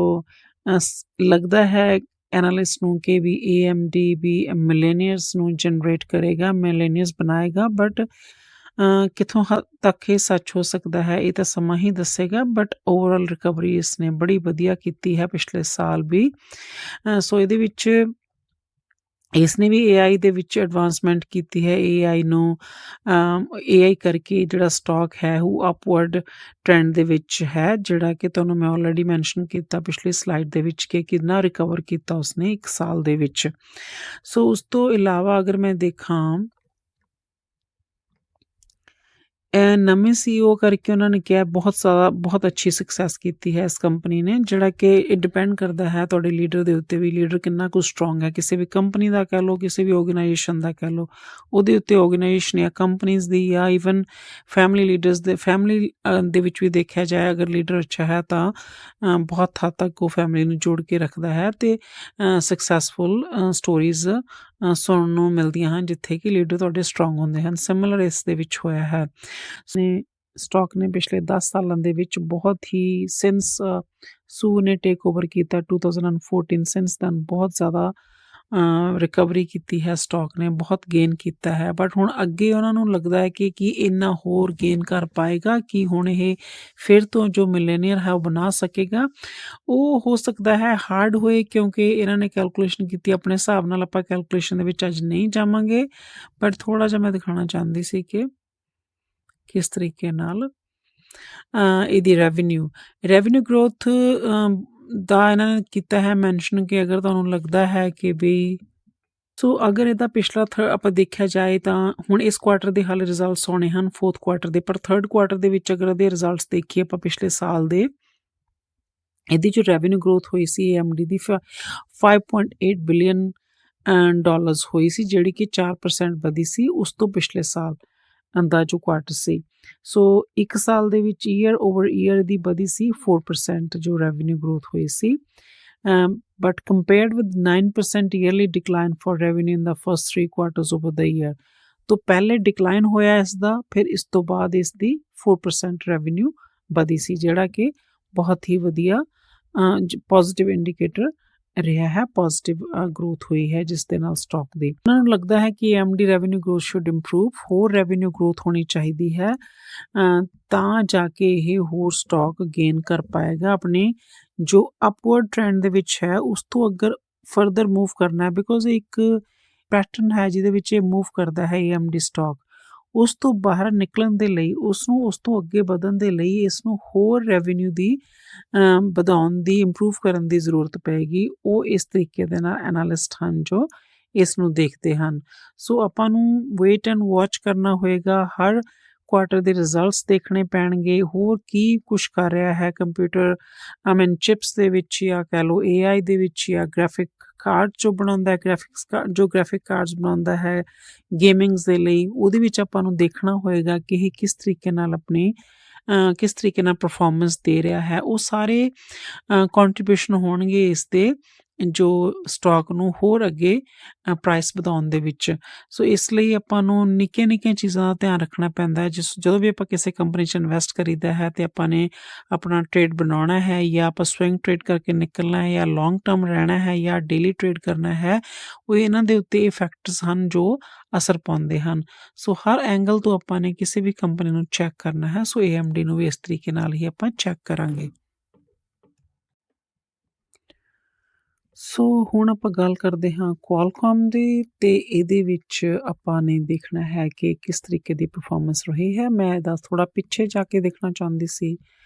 ਲੱਗਦਾ ਹੈ ਐਨਾਲਿਸਟ ਨੂੰ ਕਿ ਵੀ AMD ਵੀ ਮਿਲੇਨੀਅਰਸ ਨੂੰ ਜਨਰੇਟ ਕਰੇਗਾ, ਮਿਲੇਨੀਅਰਸ ਬਣਾਏਗਾ, ਬਟ ਕਿੱਥੋਂ ਹੱਦ ਤੱਕ ਇਹ ਸੱਚ ਹੋ ਸਕਦਾ ਹੈ ਇਹ ਤਾਂ ਸਮਾਂ ਹੀ ਦੱਸੇਗਾ। ਬਟ ਓਵਰਆਲ ਰਿਕਵਰੀ ਇਸਨੇ ਬੜੀ ਵਧੀਆ ਕੀਤੀ ਹੈ ਪਿਛਲੇ ਸਾਲ ਵੀ। ਸੋ ਇਹਦੇ ਵਿੱਚ ਇਸਨੇ ਵੀ AI ਦੇ ਵਿੱਚ ਐਡਵਾਂਸਮੈਂਟ ਕੀਤੀ ਹੈ। AI ਕਰਕੇ ਜਿਹੜਾ ਸਟਾਕ ਹੈ ਉਹ ਅਪਵਰਡ ਟ੍ਰੈਂਡ ਦੇ ਵਿੱਚ ਹੈ, ਜਿਹੜਾ ਕਿ ਤੁਹਾਨੂੰ ਮੈਂ ਆਲਰੇਡੀ ਮੈਂਸ਼ਨ ਕੀਤਾ ਪਿਛਲੀ ਸਲਾਈਡ ਦੇ ਵਿੱਚ ਕਿ ਕਿੰਨਾ ਰਿਕਵਰ ਕੀਤਾ ਉਸਨੇ 1 ਸਾਲ ਦੇ ਵਿੱਚ। ਸੋ ਉਸ ਤੋਂ ਇਲਾਵਾ ਅਗਰ ਮੈਂ ਦੇਖਾਂ, ਨਵੇਂ CEO ਕਰਕੇ ਉਹਨਾਂ ਨੇ ਕਿਹਾ ਬਹੁਤ ਅੱਛੀ ਸਕਸੈਸ ਕੀਤੀ ਹੈ ਇਸ ਕੰਪਨੀ ਨੇ, ਜਿਹੜਾ ਕਿ ਇਹ ਡਿਪੈਂਡ ਕਰਦਾ ਹੈ ਤੁਹਾਡੇ ਲੀਡਰ ਦੇ ਉੱਤੇ ਵੀ, ਲੀਡਰ ਕਿੰਨਾ ਕੁ ਸਟਰੋਂਗ ਹੈ। ਕਿਸੇ ਵੀ ਕੰਪਨੀ ਦਾ ਕਹਿ ਲਓ, ਕਿਸੇ ਵੀ ਆਰਗੇਨਾਈਜੇਸ਼ਨ ਦਾ ਕਹਿ ਲਓ, ਉਹਦੇ ਉੱਤੇ ਆਰਗੇਨਾਈਜੇਸ਼ਨ ਜਾਂ ਕੰਪਨੀਜ਼ ਦੀ ਜਾਂ ਈਵਨ ਫੈਮਿਲੀ ਲੀਡਰਸ ਦੇ ਵਿੱਚ ਵੀ ਦੇਖਿਆ ਜਾਏ, ਅਗਰ ਲੀਡਰ ਅੱਛਾ ਹੈ ਤਾਂ ਬਹੁਤ ਹੱਦ ਤੱਕ ਉਹ ਫੈਮਿਲੀ ਨੂੰ ਜੋੜ ਕੇ ਰੱਖਦਾ ਹੈ ਤੇ ਸਕਸੈਸਫੁਲ ਸਟੋਰੀਜ਼ ਸੁਣਨ ਨੂੰ ਮਿਲਦੀਆਂ ਹਨ ਜਿੱਥੇ ਕਿ ਲੀਡਰ ਤੁਹਾਡੇ ਸਟਰੋਂਗ ਹੁੰਦੇ ਹਨ। ਸਿਮਿਲਰ ਇਸ ਦੇ ਵਿੱਚ ਹੋਇਆ ਹੈ। ਸਟਾਕ ਨੇ ਪਿਛਲੇ 10 ਸਾਲਾਂ ਦੇ ਵਿੱਚ ਬਹੁਤ ਹੀ ਸਿੰਸ ਸੂ ਨੇ ਟੇਕ ਓਵਰ ਕੀਤਾ 2014 ਸਿੰਸ ਦੈਨ ਬਹੁਤ ਜ਼ਿਆਦਾ ਰਿਕਵਰੀ ਕੀਤੀ ਹੈ, ਸਟਾਕ ਨੇ ਬਹੁਤ ਗੇਨ ਕੀਤਾ ਹੈ। ਬਟ ਹੁਣ ਅੱਗੇ ਉਹਨਾਂ ਨੂੰ ਲੱਗਦਾ ਹੈ ਕਿ ਕੀ ਇੰਨਾ ਹੋਰ ਗੇਨ ਕਰ ਪਾਏਗਾ, ਕਿ ਹੁਣ ਇਹ ਫਿਰ ਤੋਂ ਜੋ ਮਿਲੇਨੀਅਰ ਹੈ ਉਹ ਬਣਾ ਸਕੇਗਾ। ਉਹ ਹੋ ਸਕਦਾ ਹੈ ਹਾਰਡ ਹੋਏ, ਕਿਉਂਕਿ ਇਹਨਾਂ ਨੇ ਕੈਲਕੂਲੇਸ਼ਨ ਕੀਤੀ ਆਪਣੇ ਹਿਸਾਬ ਨਾਲ। ਆਪਾਂ ਕੈਲਕੂਲੇਸ਼ਨ ਦੇ ਵਿੱਚ ਅੱਜ ਨਹੀਂ ਜਾਵਾਂਗੇ, ਬਟ ਥੋੜ੍ਹਾ ਜਿਹਾ ਮੈਂ ਦਿਖਾਉਣਾ ਚਾਹੁੰਦੀ ਸੀ ਕਿ ਕਿਸ ਤਰੀਕੇ ਨਾਲ ਇਹਦੀ ਰੈਵਨਿਊ ਗਰੋਥ ਦਾ ਇਹਨਾਂ ਨੇ ਕੀਤਾ ਹੈ ਮੈਂਸ਼ਨ, ਕਿ ਅਗਰ ਤੁਹਾਨੂੰ ਲੱਗਦਾ ਹੈ ਕਿ ਵੀ ਸੋ ਅਗਰ ਇਹਦਾ ਪਿਛਲਾ ਆਪਾਂ ਦੇਖਿਆ ਜਾਏ ਤਾਂ ਹੁਣ ਇਸ ਕੁਆਟਰ ਦੇ ਹਾਲੇ ਰਿਜ਼ਲਟਸ ਆਉਣੇ ਹਨ, 4th ਕੁਆਟਰ ਦੇ, ਪਰ 3rd ਕੁਆਟਰ ਦੇ ਵਿੱਚ ਅਗਰ ਇਹਦੇ ਰਿਜ਼ਲਟਸ ਦੇਖੀਏ ਆਪਾਂ ਪਿਛਲੇ ਸਾਲ ਦੇ, ਇਹਦੀ ਜੋ ਰੈਵਨਿਊ ਗਰੋਥ ਹੋਈ ਸੀ AMD ਦੀ 5.8 ਬਿਲੀਅਨ ਡਾਲਰਸ ਹੋਈ ਸੀ, ਜਿਹੜੀ ਕਿ 4% ਵਧੀ ਸੀ ਉਸ ਤੋਂ ਪਿਛਲੇ ਸਾਲ ਦਾ ਜੋ ਕੁਆਟਰ ਸੀ। ਸੋ 1 ਸਾਲ ਦੇ ਵਿੱਚ ਈਅਰ ਓਵਰ ਈਅਰ ਦੀ ਵਧੀ ਸੀ 4% ਜੋ ਰੈਵਨਿਊ ਗਰੋਥ ਹੋਈ ਸੀ। But compared with 9% yearly decline for revenue in the first 3 quarters over the year. ਤੋਂ ਪਹਿਲੇ ਡਿਕਲਾਈਨ ਹੋਇਆ ਇਸ ਦਾ, ਫਿਰ ਇਸ ਤੋਂ ਬਾਅਦ ਇਸ ਦੀ 4% ਰੈਵਨਿਊ ਵਧੀ ਸੀ, ਜਿਹੜਾ ਕਿ ਬਹੁਤ ਹੀ ਵਧੀਆ ਪੋਜ਼ਿਟਿਵ ਇੰਡੀਕੇਟਰ ਰਿਹਾ ਹੈ, ਪੋਜ਼ਿਟਿਵ ਗਰੋਥ ਹੋਈ ਹੈ ਜਿਸ ਦੇ ਨਾਲ ਸਟਾਕ ਦੀ। ਉਹਨਾਂ ਨੂੰ ਲੱਗਦਾ ਹੈ ਕਿ AMD revenue growth should improve, ਹੋਰ ਰੈਵਨਿਊ ਗਰੋਥ ਹੋਣੀ ਚਾਹੀਦੀ ਹੈ ਤਾਂ ਜਾ ਕੇ ਇਹ ਹੋਰ ਸਟਾਕ ਗੇਨ ਕਰ ਪਾਏਗਾ। ਆਪਣੇ ਜੋ ਅਪਵਰਡ ਟ੍ਰੈਂਡ ਦੇ ਵਿੱਚ ਹੈ ਉਸ ਤੋਂ ਅਗਰ ਫਰਦਰ ਮੂਵ ਕਰਨਾ ਹੈ, ਬਿਕੋਜ਼ ਇੱਕ ਪੈਟਰਨ ਹੈ ਜਿਹਦੇ ਵਿੱਚ ਇਹ ਮੂਵ ਕਰਦਾ ਹੈ AMD ਸਟਾਕ, ਉਸ ਤੋਂ ਬਾਹਰ ਨਿਕਲਣ ਦੇ ਲਈ, ਉਸ ਤੋਂ ਅੱਗੇ ਵਧਣ ਦੇ ਲਈ ਇਸ ਨੂੰ ਹੋਰ ਰੈਵਨਿਊ ਦੀ ਵਧਾਉਣ ਦੀ, ਇੰਪਰੂਵ ਕਰਨ ਦੀ ਜ਼ਰੂਰਤ ਪਏਗੀ। ਉਹ ਇਸ ਤਰੀਕੇ ਦੇ ਨਾਲ ਐਨਾਲਿਸਟ ਹਨ ਜੋ ਇਸ ਨੂੰ ਦੇਖਦੇ ਹਨ। ਸੋ ਆਪਾਂ ਨੂੰ ਵੇਟ ਐਂਡ ਵਾਚ ਕਰਨਾ ਹੋਏਗਾ, ਹਰ ਕੁਆਟਰ ਦੇ ਰਿਜ਼ਲਟਸ ਦੇਖਣੇ ਪੈਣਗੇ, ਹੋਰ ਕੀ ਕੁਛ ਕਰ ਰਿਹਾ ਹੈ ਕੰਪਿਊਟਰ ਚਿਪਸ ਦੇ ਵਿੱਚ, ਜਾਂ ਕਹਿ ਲਓ AI ਦੇ ਵਿੱਚ, ਜਾਂ ਗ੍ਰਾਫਿਕ ਕਾਰਡ ਜੋ ਬਣਾਉਂਦਾ ਹੈ, ਗ੍ਰਾਫਿਕ ਕਾਰਡਸ ਬਣਾਉਂਦਾ ਹੈ ਗੇਮਿੰਗਸ ਦੇ ਲਈ, ਉਹਦੇ ਵਿੱਚ ਆਪਾਂ ਨੂੰ ਦੇਖਣਾ ਹੋਏਗਾ ਕਿ ਇਹ ਕਿਸ ਤਰੀਕੇ ਨਾਲ ਕਿਸ ਤਰੀਕੇ ਨਾਲ ਪਰਫਾਰਮੈਂਸ ਦੇ ਰਿਹਾ ਹੈ। ਉਹ ਸਾਰੇ ਕੰਟਰੀਬਿਊਸ਼ਨ ਹੋਣਗੇ ਇਸ ਦੇ ਜੋ ਸਟਾਕ ਨੂੰ ਹੋਰ ਅੱਗੇ ਪ੍ਰਾਈਸ ਵਧਾਉਣ ਦੇ ਵਿੱਚ। ਸੋ ਇਸ ਲਈ ਆਪਾਂ ਨੂੰ ਨਿੱਕੀਆਂ ਚੀਜ਼ਾਂ ਦਾ ਧਿਆਨ ਰੱਖਣਾ ਪੈਂਦਾ ਹੈ। ਜਦੋਂ ਵੀ ਆਪਾਂ ਕਿਸੇ ਕੰਪਨੀ 'ਚ ਇਨਵੈਸਟ ਕਰੀਦਾ ਹੈ ਅਤੇ ਆਪਾਂ ਨੇ ਆਪਣਾ ਟ੍ਰੇਡ ਬਣਾਉਣਾ ਹੈ, ਜਾਂ ਆਪਾਂ ਸਵਿੰਗ ਟ੍ਰੇਡ ਕਰਕੇ ਨਿਕਲਣਾ ਹੈ, ਜਾਂ ਲੌਂਗ ਟਰਮ ਰਹਿਣਾ ਹੈ, ਜਾਂ ਡੇਲੀ ਟ੍ਰੇਡ ਕਰਨਾ ਹੈ, ਉਹ ਇਹਨਾਂ ਦੇ ਉੱਤੇ ਇਹ ਫੈਕਟਰਸ ਹਨ ਜੋ ਅਸਰ ਪਾਉਂਦੇ ਹਨ। ਸੋ ਹਰ ਐਂਗਲ ਤੋਂ ਆਪਾਂ ਨੇ ਕਿਸੇ ਵੀ ਕੰਪਨੀ ਨੂੰ ਚੈੱਕ ਕਰਨਾ ਹੈ। ਸੋ AMD ਨੂੰ ਵੀ ਇਸ ਤਰੀਕੇ ਨਾਲ ਹੀ ਆਪਾਂ ਚੈੱਕ ਕਰਾਂਗੇ। ਸੋ ਹੁਣ ਆਪਾਂ ਗੱਲ ਕਰਦੇ ਹਾਂ ਕੁਆਲਕਾਮ ਦੀ, ਅਤੇ ਇਹਦੇ ਵਿੱਚ ਆਪਾਂ ਨੇ ਦੇਖਣਾ ਹੈ ਕਿ ਕਿਸ ਤਰੀਕੇ ਦੀ ਪਰਫਾਰਮੈਂਸ ਰਹੀ ਹੈ। ਮੈਂ ਇਹਦਾ ਥੋੜ੍ਹਾ ਪਿੱਛੇ ਜਾ ਕੇ ਦੇਖਣਾ ਚਾਹੁੰਦੀ ਸੀ,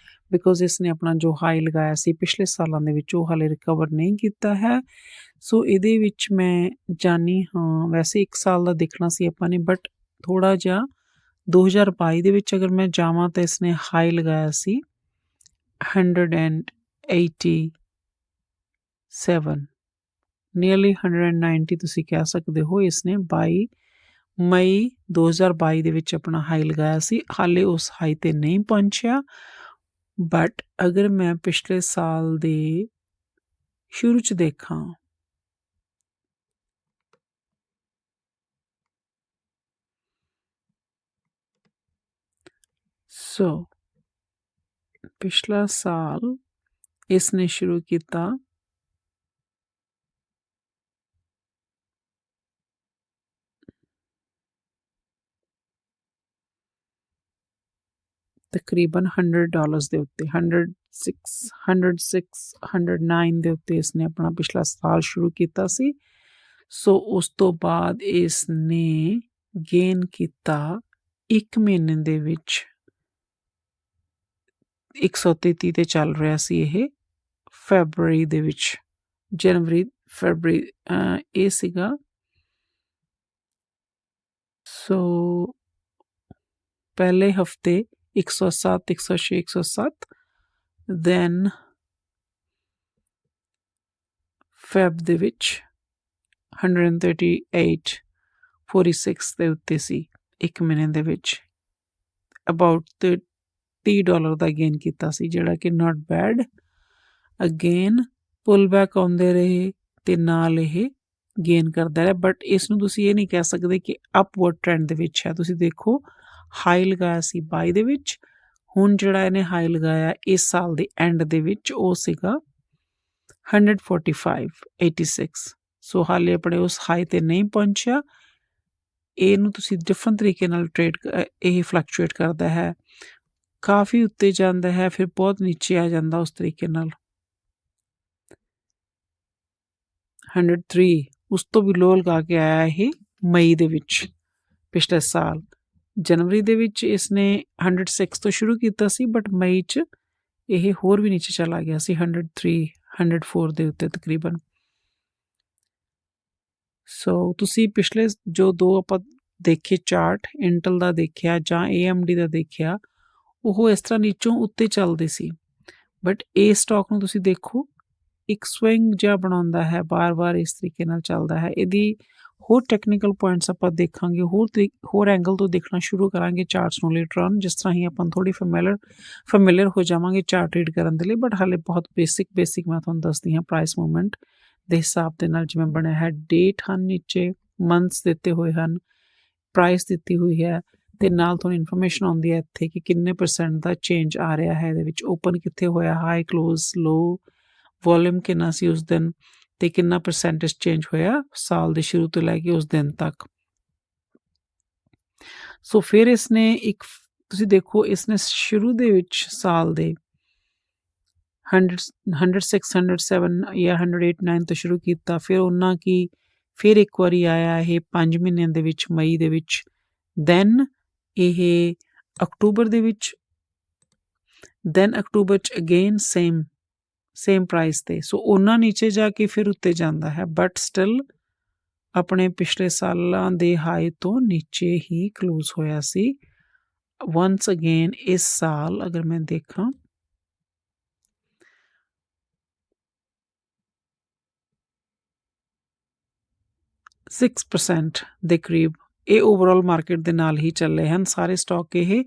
ਬਿਕੋਜ਼ ਇਸਨੇ ਆਪਣਾ ਜੋ ਹਾਈ ਲਗਾਇਆ ਸੀ ਪਿਛਲੇ ਸਾਲਾਂ ਦੇ ਵਿੱਚ ਉਹ ਹਾਲੇ ਰਿਕਵਰ ਨਹੀਂ ਕੀਤਾ ਹੈ। ਸੋ ਇਹਦੇ ਵਿੱਚ ਮੈਂ ਚਾਹੁੰਦੀ ਹਾਂ, ਵੈਸੇ 1 ਸਾਲ ਦਾ ਦੇਖਣਾ ਸੀ ਆਪਾਂ ਨੇ, ਬਟ ਥੋੜ੍ਹਾ ਜਿਹਾ 2022 ਦੇ ਵਿੱਚ ਅਗਰ ਮੈਂ ਜਾਵਾਂ ਤਾਂ ਇਸਨੇ ਹਾਈ ਲਗਾਇਆ ਸੀ 187, ਨੀਅਰਲੀ 190 ਤੁਸੀਂ ਕਹਿ ਸਕਦੇ ਹੋ। ਇਸਨੇ 22 ਮਈ 2022 ਦੇ ਵਿੱਚ ਆਪਣਾ ਹਾਈ ਲਗਾਇਆ ਸੀ, ਹਾਲੇ ਉਸ ਹਾਈ ਤੇ ਨਹੀਂ ਪਹੁੰਚਿਆ। ਬਟ ਅਗਰ ਮੈਂ ਪਿਛਲੇ ਸਾਲ ਦੇ ਸ਼ੁਰੂ 'ਚ ਦੇਖਾਂ, ਸੋ ਪਿਛਲਾ ਸਾਲ ਇਸਨੇ ਸ਼ੁਰੂ ਕੀਤਾ ਤਕਰੀਬਨ $100 ਦੇ ਉੱਤੇ, 109 ਦੇ ਉੱਤੇ ਇਸਨੇ ਆਪਣਾ ਪਿਛਲਾ ਸਾਲ ਸ਼ੁਰੂ ਕੀਤਾ ਸੀ। ਸੋ ਉਸ ਤੋਂ ਬਾਅਦ ਇਸਨੇ ਗੇਨ ਕੀਤਾ 1 ਮਹੀਨੇ ਦੇ ਵਿੱਚ 133 ਤੇ ਚੱਲ ਰਿਹਾ ਸੀ ਇਹ ਫੈਬਰਰੀ ਦੇ ਵਿੱਚ, ਫੈਬਰਰੀ ਇਹ ਸੀਗਾ। ਸੋ ਪਹਿਲੇ ਹਫਤੇ 107, 106, 107, ਦੈਨ ਫੈਬ ਦੇ ਵਿੱਚ 138, 46 ਦੇ ਉੱਤੇ ਸੀ 1 ਮਹੀਨੇ ਦੇ ਵਿੱਚ। ਅਬਾਊਟ $30 ਦਾ ਗੇਨ ਕੀਤਾ ਸੀ, ਜਿਹੜਾ ਕਿ not bad. Again pull back ਆਉਂਦੇ ਰਹੇ ਤੇ ਨਾਲ ਇਹ ਗੇਨ ਕਰਦਾ ਰਿਹਾ, ਬਟ ਇਸ ਨੂੰ ਤੁਸੀਂ ਇਹ ਨਹੀਂ ਕਹਿ ਸਕਦੇ ਕਿ ਅਪਵਰਡ ਟ੍ਰੈਂਡ ਦੇ ਵਿੱਚ ਹੈ। ਤੁਸੀਂ ਦੇਖੋ ਹਾਈ ਲਗਾਇਆ ਸੀ 22 ਦੇ ਵਿੱਚ, ਹੁਣ ਜਿਹੜਾ ਇਹਨੇ ਹਾਈ ਲਗਾਇਆ ਇਸ ਸਾਲ ਦੇ ਐਂਡ ਦੇ ਵਿੱਚ ਉਹ ਸੀਗਾ 145, 86। ਸੋ ਹਾਲੇ ਆਪਣੇ ਉਸ ਹਾਈ ਤੇ ਨਹੀਂ ਪਹੁੰਚਿਆ। ਇਹਨੂੰ ਤੁਸੀਂ ਡਿਫਰੈਂਟ ਤਰੀਕੇ ਨਾਲ ਟ੍ਰੇਡ, ਇਹ ਫਲਕਚੁਏਟ ਕਰਦਾ ਹੈ, ਕਾਫੀ ਉੱਤੇ ਜਾਂਦਾ ਹੈ ਫਿਰ ਬਹੁਤ ਨੀਚੇ ਆ ਜਾਂਦਾ ਉਸ ਤਰੀਕੇ ਨਾਲ। 103 ਉਸ ਤੋਂ ਵੀ ਲੋ ਲਗਾ ਕੇ ਆਇਆ ਇਹ ਮਈ ਦੇ ਵਿੱਚ ਪਿਛਲੇ ਸਾਲ। ਜਨਵਰੀ ਦੇ ਵਿੱਚ ਇਸਨੇ 106 ਤੋਂ ਸ਼ੁਰੂ ਕੀਤਾ ਸੀ, ਬਟ ਮਈ 'ਚ ਇਹ ਹੋਰ ਵੀ ਨੀਚੇ ਚਲਾ ਗਿਆ ਸੀ 103, 104 ਦੇ ਉੱਤੇ ਤਕਰੀਬਨ। ਸੋ ਤੁਸੀਂ ਪਿਛਲੇ ਜੋ ਦੋ ਆਪਾਂ ਦੇਖੇ ਚਾਰਟ, ਇੰਟਲ ਦਾ ਦੇਖਿਆ ਜਾਂ AMD ਦਾ ਦੇਖਿਆ, ਉਹ ਇਸ ਤਰ੍ਹਾਂ ਨੀਚੋਂ ਉੱਤੇ ਚੱਲਦੇ ਸੀ, ਬਟ ਇਹ ਸਟਾਕ ਨੂੰ ਤੁਸੀਂ ਦੇਖੋ ਇੱਕ ਸਵਿੰਗ ਜਿਹਾ ਬਣਾਉਂਦਾ ਹੈ, ਬਾਰ-ਬਾਰ ਇਸ ਤਰੀਕੇ ਨਾਲ ਚੱਲਦਾ ਹੈ। ਇਹਦੀ ਹੋਰ ਟੈਕਨੀਕਲ ਪੁਆਇੰਟਸ ਆਪਾਂ ਦੇਖਾਂਗੇ, ਹੋਰ ਐਂਗਲ ਤੋਂ ਦੇਖਣਾ ਸ਼ੁਰੂ ਕਰਾਂਗੇ ਚਾਰਟਸ ਨੂੰ ਲੇਟਰ ਔਨ, ਜਿਸ ਤਰ੍ਹਾਂ ਹੀ ਆਪਾਂ ਥੋੜ੍ਹੀ ਫੈਮਿਲੀਅਰ ਹੋ ਜਾਵਾਂਗੇ ਚਾਰਟ ਰੀਡ ਕਰਨ ਦੇ ਲਈ। ਬਟ ਹਾਲੇ ਬਹੁਤ ਬੇਸਿਕ ਮੈਂ ਤੁਹਾਨੂੰ ਦੱਸਦੀ ਹਾਂ ਪ੍ਰਾਈਸ ਮੂਵਮੈਂਟ ਦੇ ਹਿਸਾਬ ਦੇ ਨਾਲ ਜਿਵੇਂ ਬਣਿਆ ਹੈ। ਡੇਟ ਹਨ ਨੀਚੇ, ਮੰਥਸ ਦਿੱਤੇ ਹੋਏ ਹਨ, ਪ੍ਰਾਈਸ ਦਿੱਤੀ ਹੋਈ ਹੈ, ਤੇ ਨਾਲ ਤੁਹਾਨੂੰ ਇਨਫੋਰਮੇਸ਼ਨ ਆਉਂਦੀ ਹੈ ਇੱਥੇ ਕਿ ਕਿੰਨੇ % ਦਾ ਚੇਂਜ ਆ ਰਿਹਾ ਹੈ ਇਹਦੇ ਵਿੱਚ, ਓਪਨ ਕਿੱਥੇ ਹੋਇਆ, ਹਾਈ, ਕਲੋਜ਼, ਲੋ, ਵੋਲਿਊਮ ਕਿੰਨਾ ਸੀ ਉਸ ਦਿਨ, ਤੇ ਕਿੰਨਾ % ਚੇਂਜ ਹੋਇਆ ਸਾਲ ਦੇ ਸ਼ੁਰੂ ਤੋਂ ਲੈ ਕੇ ਉਸ ਦਿਨ ਤੱਕ। ਸੋ ਫਿਰ ਇਸਨੇ ਤੁਸੀਂ ਦੇਖੋ ਇਸਨੇ ਸ਼ੁਰੂ ਦੇ ਵਿੱਚ ਸਾਲ ਦੇ 106, 107 ਜਾਂ 108, 9 ਤੋਂ ਸ਼ੁਰੂ ਕੀਤਾ, ਫਿਰ ਉਹਨਾਂ ਕੀ ਫਿਰ ਇੱਕ ਵਾਰੀ ਆਇਆ ਇਹ 5 ਮਹੀਨਿਆਂ ਦੇ ਵਿੱਚ ਮਈ ਦੇ ਵਿੱਚ, ਦੈਨ ਇਹ ਅਕਤੂਬਰ ਦੇ ਵਿੱਚ, ਦੈਨ ਅਕਤੂਬਰ 'ਚ ਅਗੇਨ ਸੇਮ ਪ੍ਰਾਈਸ ਤੇ। ਸੋ ਉਹਨਾਂ ਨੀਚੇ ਜਾ ਕੇ ਫਿਰ ਉੱਤੇ ਜਾਂਦਾ ਹੈ, ਬਟ ਸਟਿਲ ਆਪਣੇ ਪਿਛਲੇ ਸਾਲਾਂ ਦੇ ਹਾਈ ਤੋਂ ਨੀਚੇ ਹੀ ਕਲੋਜ਼ ਹੋਇਆ ਸੀ। ਵਨਸ ਅਗੇਨ ਇਸ ਸਾਲ ਅਗਰ ਮੈਂ ਦੇਖਾਂ 6% ਦੇ ਕਰੀਬ ਇਹ ਓਵਰਆਲ ਮਾਰਕੀਟ ਦੇ ਨਾਲ ਹੀ ਚੱਲੇ ਹਨ ਸਾਰੇ ਸਟਾਕ ਇਹ,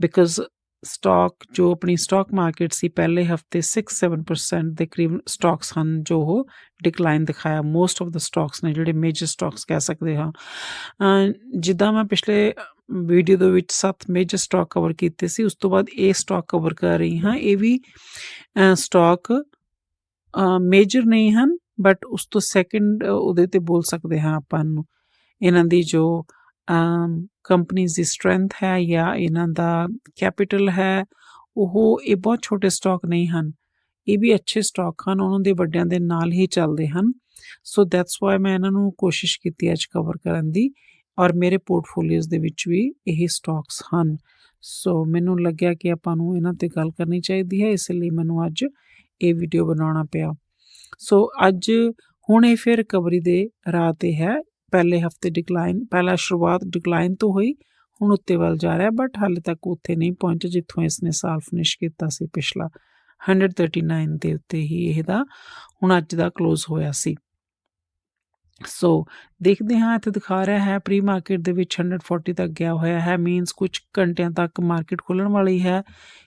ਬਿਕੋਜ਼ ਸਟਾਕ ਜੋ ਆਪਣੀ ਸਟਾਕ ਮਾਰਕੀਟ ਸੀ ਪਹਿਲੇ ਹਫਤੇ 6-7% ਦੇ ਕਰੀਬ ਸਟਾਕਸ ਹਨ ਜੋ ਉਹ ਡਿਕਲਾਈਨ ਦਿਖਾਇਆ। ਮੋਸਟ ਆਫ ਦ ਸਟਾਕਸ ਨੇ ਜਿਹੜੇ ਮੇਜਰ ਸਟਾਕਸ ਕਹਿ ਸਕਦੇ ਹਾਂ। ਜਿੱਦਾਂ ਮੈਂ ਪਿਛਲੇ ਵੀਡੀਓ ਦੇ ਵਿੱਚ 7 ਮੇਜਰ ਸਟਾਕ ਕਵਰ ਕੀਤੇ ਸੀ, ਉਸ ਤੋਂ ਬਾਅਦ ਇਹ ਸਟਾਕ ਕਵਰ ਕਰ ਰਹੀ ਹਾਂ। ਇਹ ਵੀ ਸਟਾਕ ਮੇਜਰ ਨਹੀਂ ਹਨ, ਬਟ ਉਸ ਤੋਂ ਸੈਕਿੰਡ ਉਹਦੇ 'ਤੇ ਬੋਲ ਸਕਦੇ ਹਾਂ ਆਪਾਂ ਨੂੰ, ਇਹਨਾਂ ਦੀ ਜੋ ਕੰਪਨੀਜ਼ ਦੀ ਸਟਰੈਂਥ ਹੈ ਜਾਂ ਇਹਨਾਂ ਦਾ ਕੈਪੀਟਲ ਹੈ, ਉਹ ਇਹ ਬਹੁਤ ਛੋਟੇ ਸਟਾਕ ਨਹੀਂ ਹਨ, ਇਹ ਵੀ ਅੱਛੇ ਸਟਾਕ ਹਨ, ਉਹਨਾਂ ਦੇ ਵੱਡਿਆਂ ਦੇ ਨਾਲ ਹੀ ਚੱਲਦੇ ਹਨ। ਸੋ ਦੈਟਸ ਵਾਈ ਮੈਂ ਇਹਨਾਂ ਨੂੰ ਕੋਸ਼ਿਸ਼ ਕੀਤੀ ਅੱਜ ਕਵਰ ਕਰਨ ਦੀ, ਔਰ ਮੇਰੇ ਪੋਰਟਫੋਲੀਓਜ਼ ਦੇ ਵਿੱਚ ਵੀ ਇਹ ਸਟਾਕਸ ਹਨ। ਸੋ ਮੈਨੂੰ ਲੱਗਿਆ ਕਿ ਆਪਾਂ ਨੂੰ ਇਹਨਾਂ ਤੇ ਗੱਲ ਕਰਨੀ ਚਾਹੀਦੀ ਹੈ, ਇਸ ਲਈ ਮੈਨੂੰ ਅੱਜ ਇਹ ਵੀਡੀਓ ਬਣਾਉਣਾ ਪਿਆ। ਸੋ ਅੱਜ ਹੁਣ ਇਹ ਫਿਰ ਰਿਕਵਰੀ ਦੇ ਰਾਹ ਤੇ ਹੈ। ਪਹਿਲੇ ਹਫਤੇ ਡਿਕਲਾਈਨ, ਪਹਿਲਾਂ ਸ਼ੁਰੂਆਤ ਡਿਕਲਾਈਨ ਤੋਂ ਹੋਈ, ਹੁਣ ਉੱਤੇ ਵੱਲ ਜਾ ਰਿਹਾ, ਬਟ ਹਾਲੇ ਤੱਕ ਉੱਥੇ ਨਹੀਂ ਪਹੁੰਚਿਆ ਜਿੱਥੋਂ ਇਸਨੇ ਸਾਲ ਫਿਨਿਸ਼ ਕੀਤਾ ਸੀ ਪਿਛਲਾ। 139 ਦੇ ਉੱਤੇ ਹੀ ਇਹਦਾ ਹੁਣ ਅੱਜ ਦਾ ਕਲੋਜ਼ ਹੋਇਆ ਸੀ। ਸੋ ਦੇਖਦੇ ਹਾਂ, ਇੱਥੇ ਦਿਖਾ ਰਿਹਾ ਹੈ ਪ੍ਰੀ ਮਾਰਕੀਟ ਦੇ ਵਿੱਚ 140 ਤੱਕ ਗਿਆ ਹੋਇਆ ਹੈ, ਮੀਨਸ ਕੁਝ ਘੰਟਿਆਂ ਤੱਕ ਮਾਰਕੀਟ ਖੁੱਲ੍ਹਣ ਵਾਲੀ ਹੈ,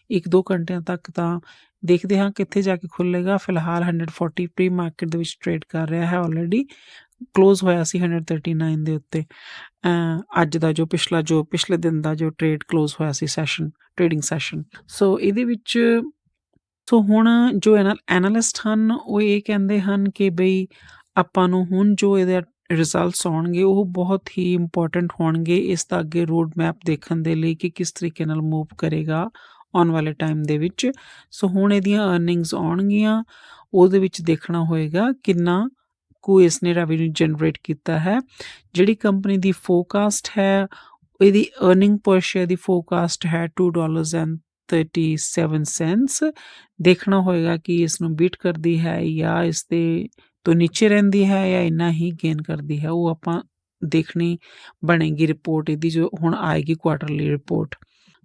1-2 ਘੰਟਿਆਂ ਤੱਕ ਤਾਂ ਦੇਖਦੇ ਹਾਂ ਕਿੱਥੇ ਜਾ ਕੇ ਖੁੱਲ੍ਹੇਗਾ। ਫਿਲਹਾਲ 140 ਪ੍ਰੀ ਮਾਰਕੀਟ ਦੇ ਵਿੱਚ ਟ੍ਰੇਡ ਕਰ ਰਿਹਾ ਹੈ, ਆਲਰੇਡੀ ਕਲੋਜ਼ ਹੋਇਆ ਸੀ 139 ਦੇ ਉੱਤੇ। ਅੱਜ ਦਾ ਜੋ ਪਿਛਲੇ ਦਿਨ ਦਾ ਜੋ ਟ੍ਰੇਡ ਕਲੋਜ਼ ਹੋਇਆ ਸੀ ਸੈਸ਼ਨ, ਟ੍ਰੇਡਿੰਗ ਸੈਸ਼ਨ। ਸੋ ਇਹਦੇ ਵਿੱਚ ਹੁਣ ਜੋ ਐਨਾਲਿਸਟ ਹਨ ਉਹ ਇਹ ਕਹਿੰਦੇ ਹਨ ਕਿ ਬਈ ਆਪਾਂ ਨੂੰ ਹੁਣ ਜੋ ਇਹਦੇ ਰਿਜ਼ਲਟਸ ਆਉਣਗੇ ਉਹ ਬਹੁਤ ਹੀ ਇੰਪੋਰਟੈਂਟ ਹੋਣਗੇ ਇਸ ਦਾ ਅੱਗੇ ਰੋਡ ਮੈਪ ਦੇਖਣ ਦੇ ਲਈ ਕਿ ਕਿਸ ਤਰੀਕੇ ਨਾਲ ਮੂਵ ਕਰੇਗਾ ਆਉਣ ਵਾਲੇ ਟਾਈਮ ਦੇ ਵਿੱਚ। ਸੋ ਹੁਣ ਇਹਦੀਆਂ ਅਰਨਿੰਗਸ ਆਉਣਗੀਆਂ, ਉਹਦੇ ਵਿੱਚ ਦੇਖਣਾ ਹੋਏਗਾ ਕਿੰਨਾ ਕੁ ਇਸਨੇ ਰੈਵਨਿਊ ਜਨਰੇਟ ਕੀਤਾ ਹੈ। ਜਿਹੜੀ ਕੰਪਨੀ ਦੀ ਫੋਰਕਾਸਟ ਹੈ, ਇਹਦੀ ਅਰਨਿੰਗ ਪਰ ਸ਼ੇਅਰ ਦੀ ਫੋਰਕਾਸਟ ਹੈ $2.37। ਦੇਖਣਾ ਹੋਏਗਾ ਕਿ ਇਸ ਨੂੰ ਬੀਟ ਕਰਦੀ ਹੈ ਜਾਂ ਇਸ ਦੇ ਤੋਂ ਨੀਚੇ ਰਹਿੰਦੀ ਹੈ ਜਾਂ ਇੰਨਾ ਹੀ ਗੇਨ ਕਰਦੀ ਹੈ, ਉਹ ਆਪਾਂ ਦੇਖਣੀ ਬਣੇਗੀ ਰਿਪੋਰਟ ਇਹਦੀ ਜੋ ਹੁਣ ਆਏਗੀ ਕੁਆਟਰਲੀ ਰਿਪੋਰਟ।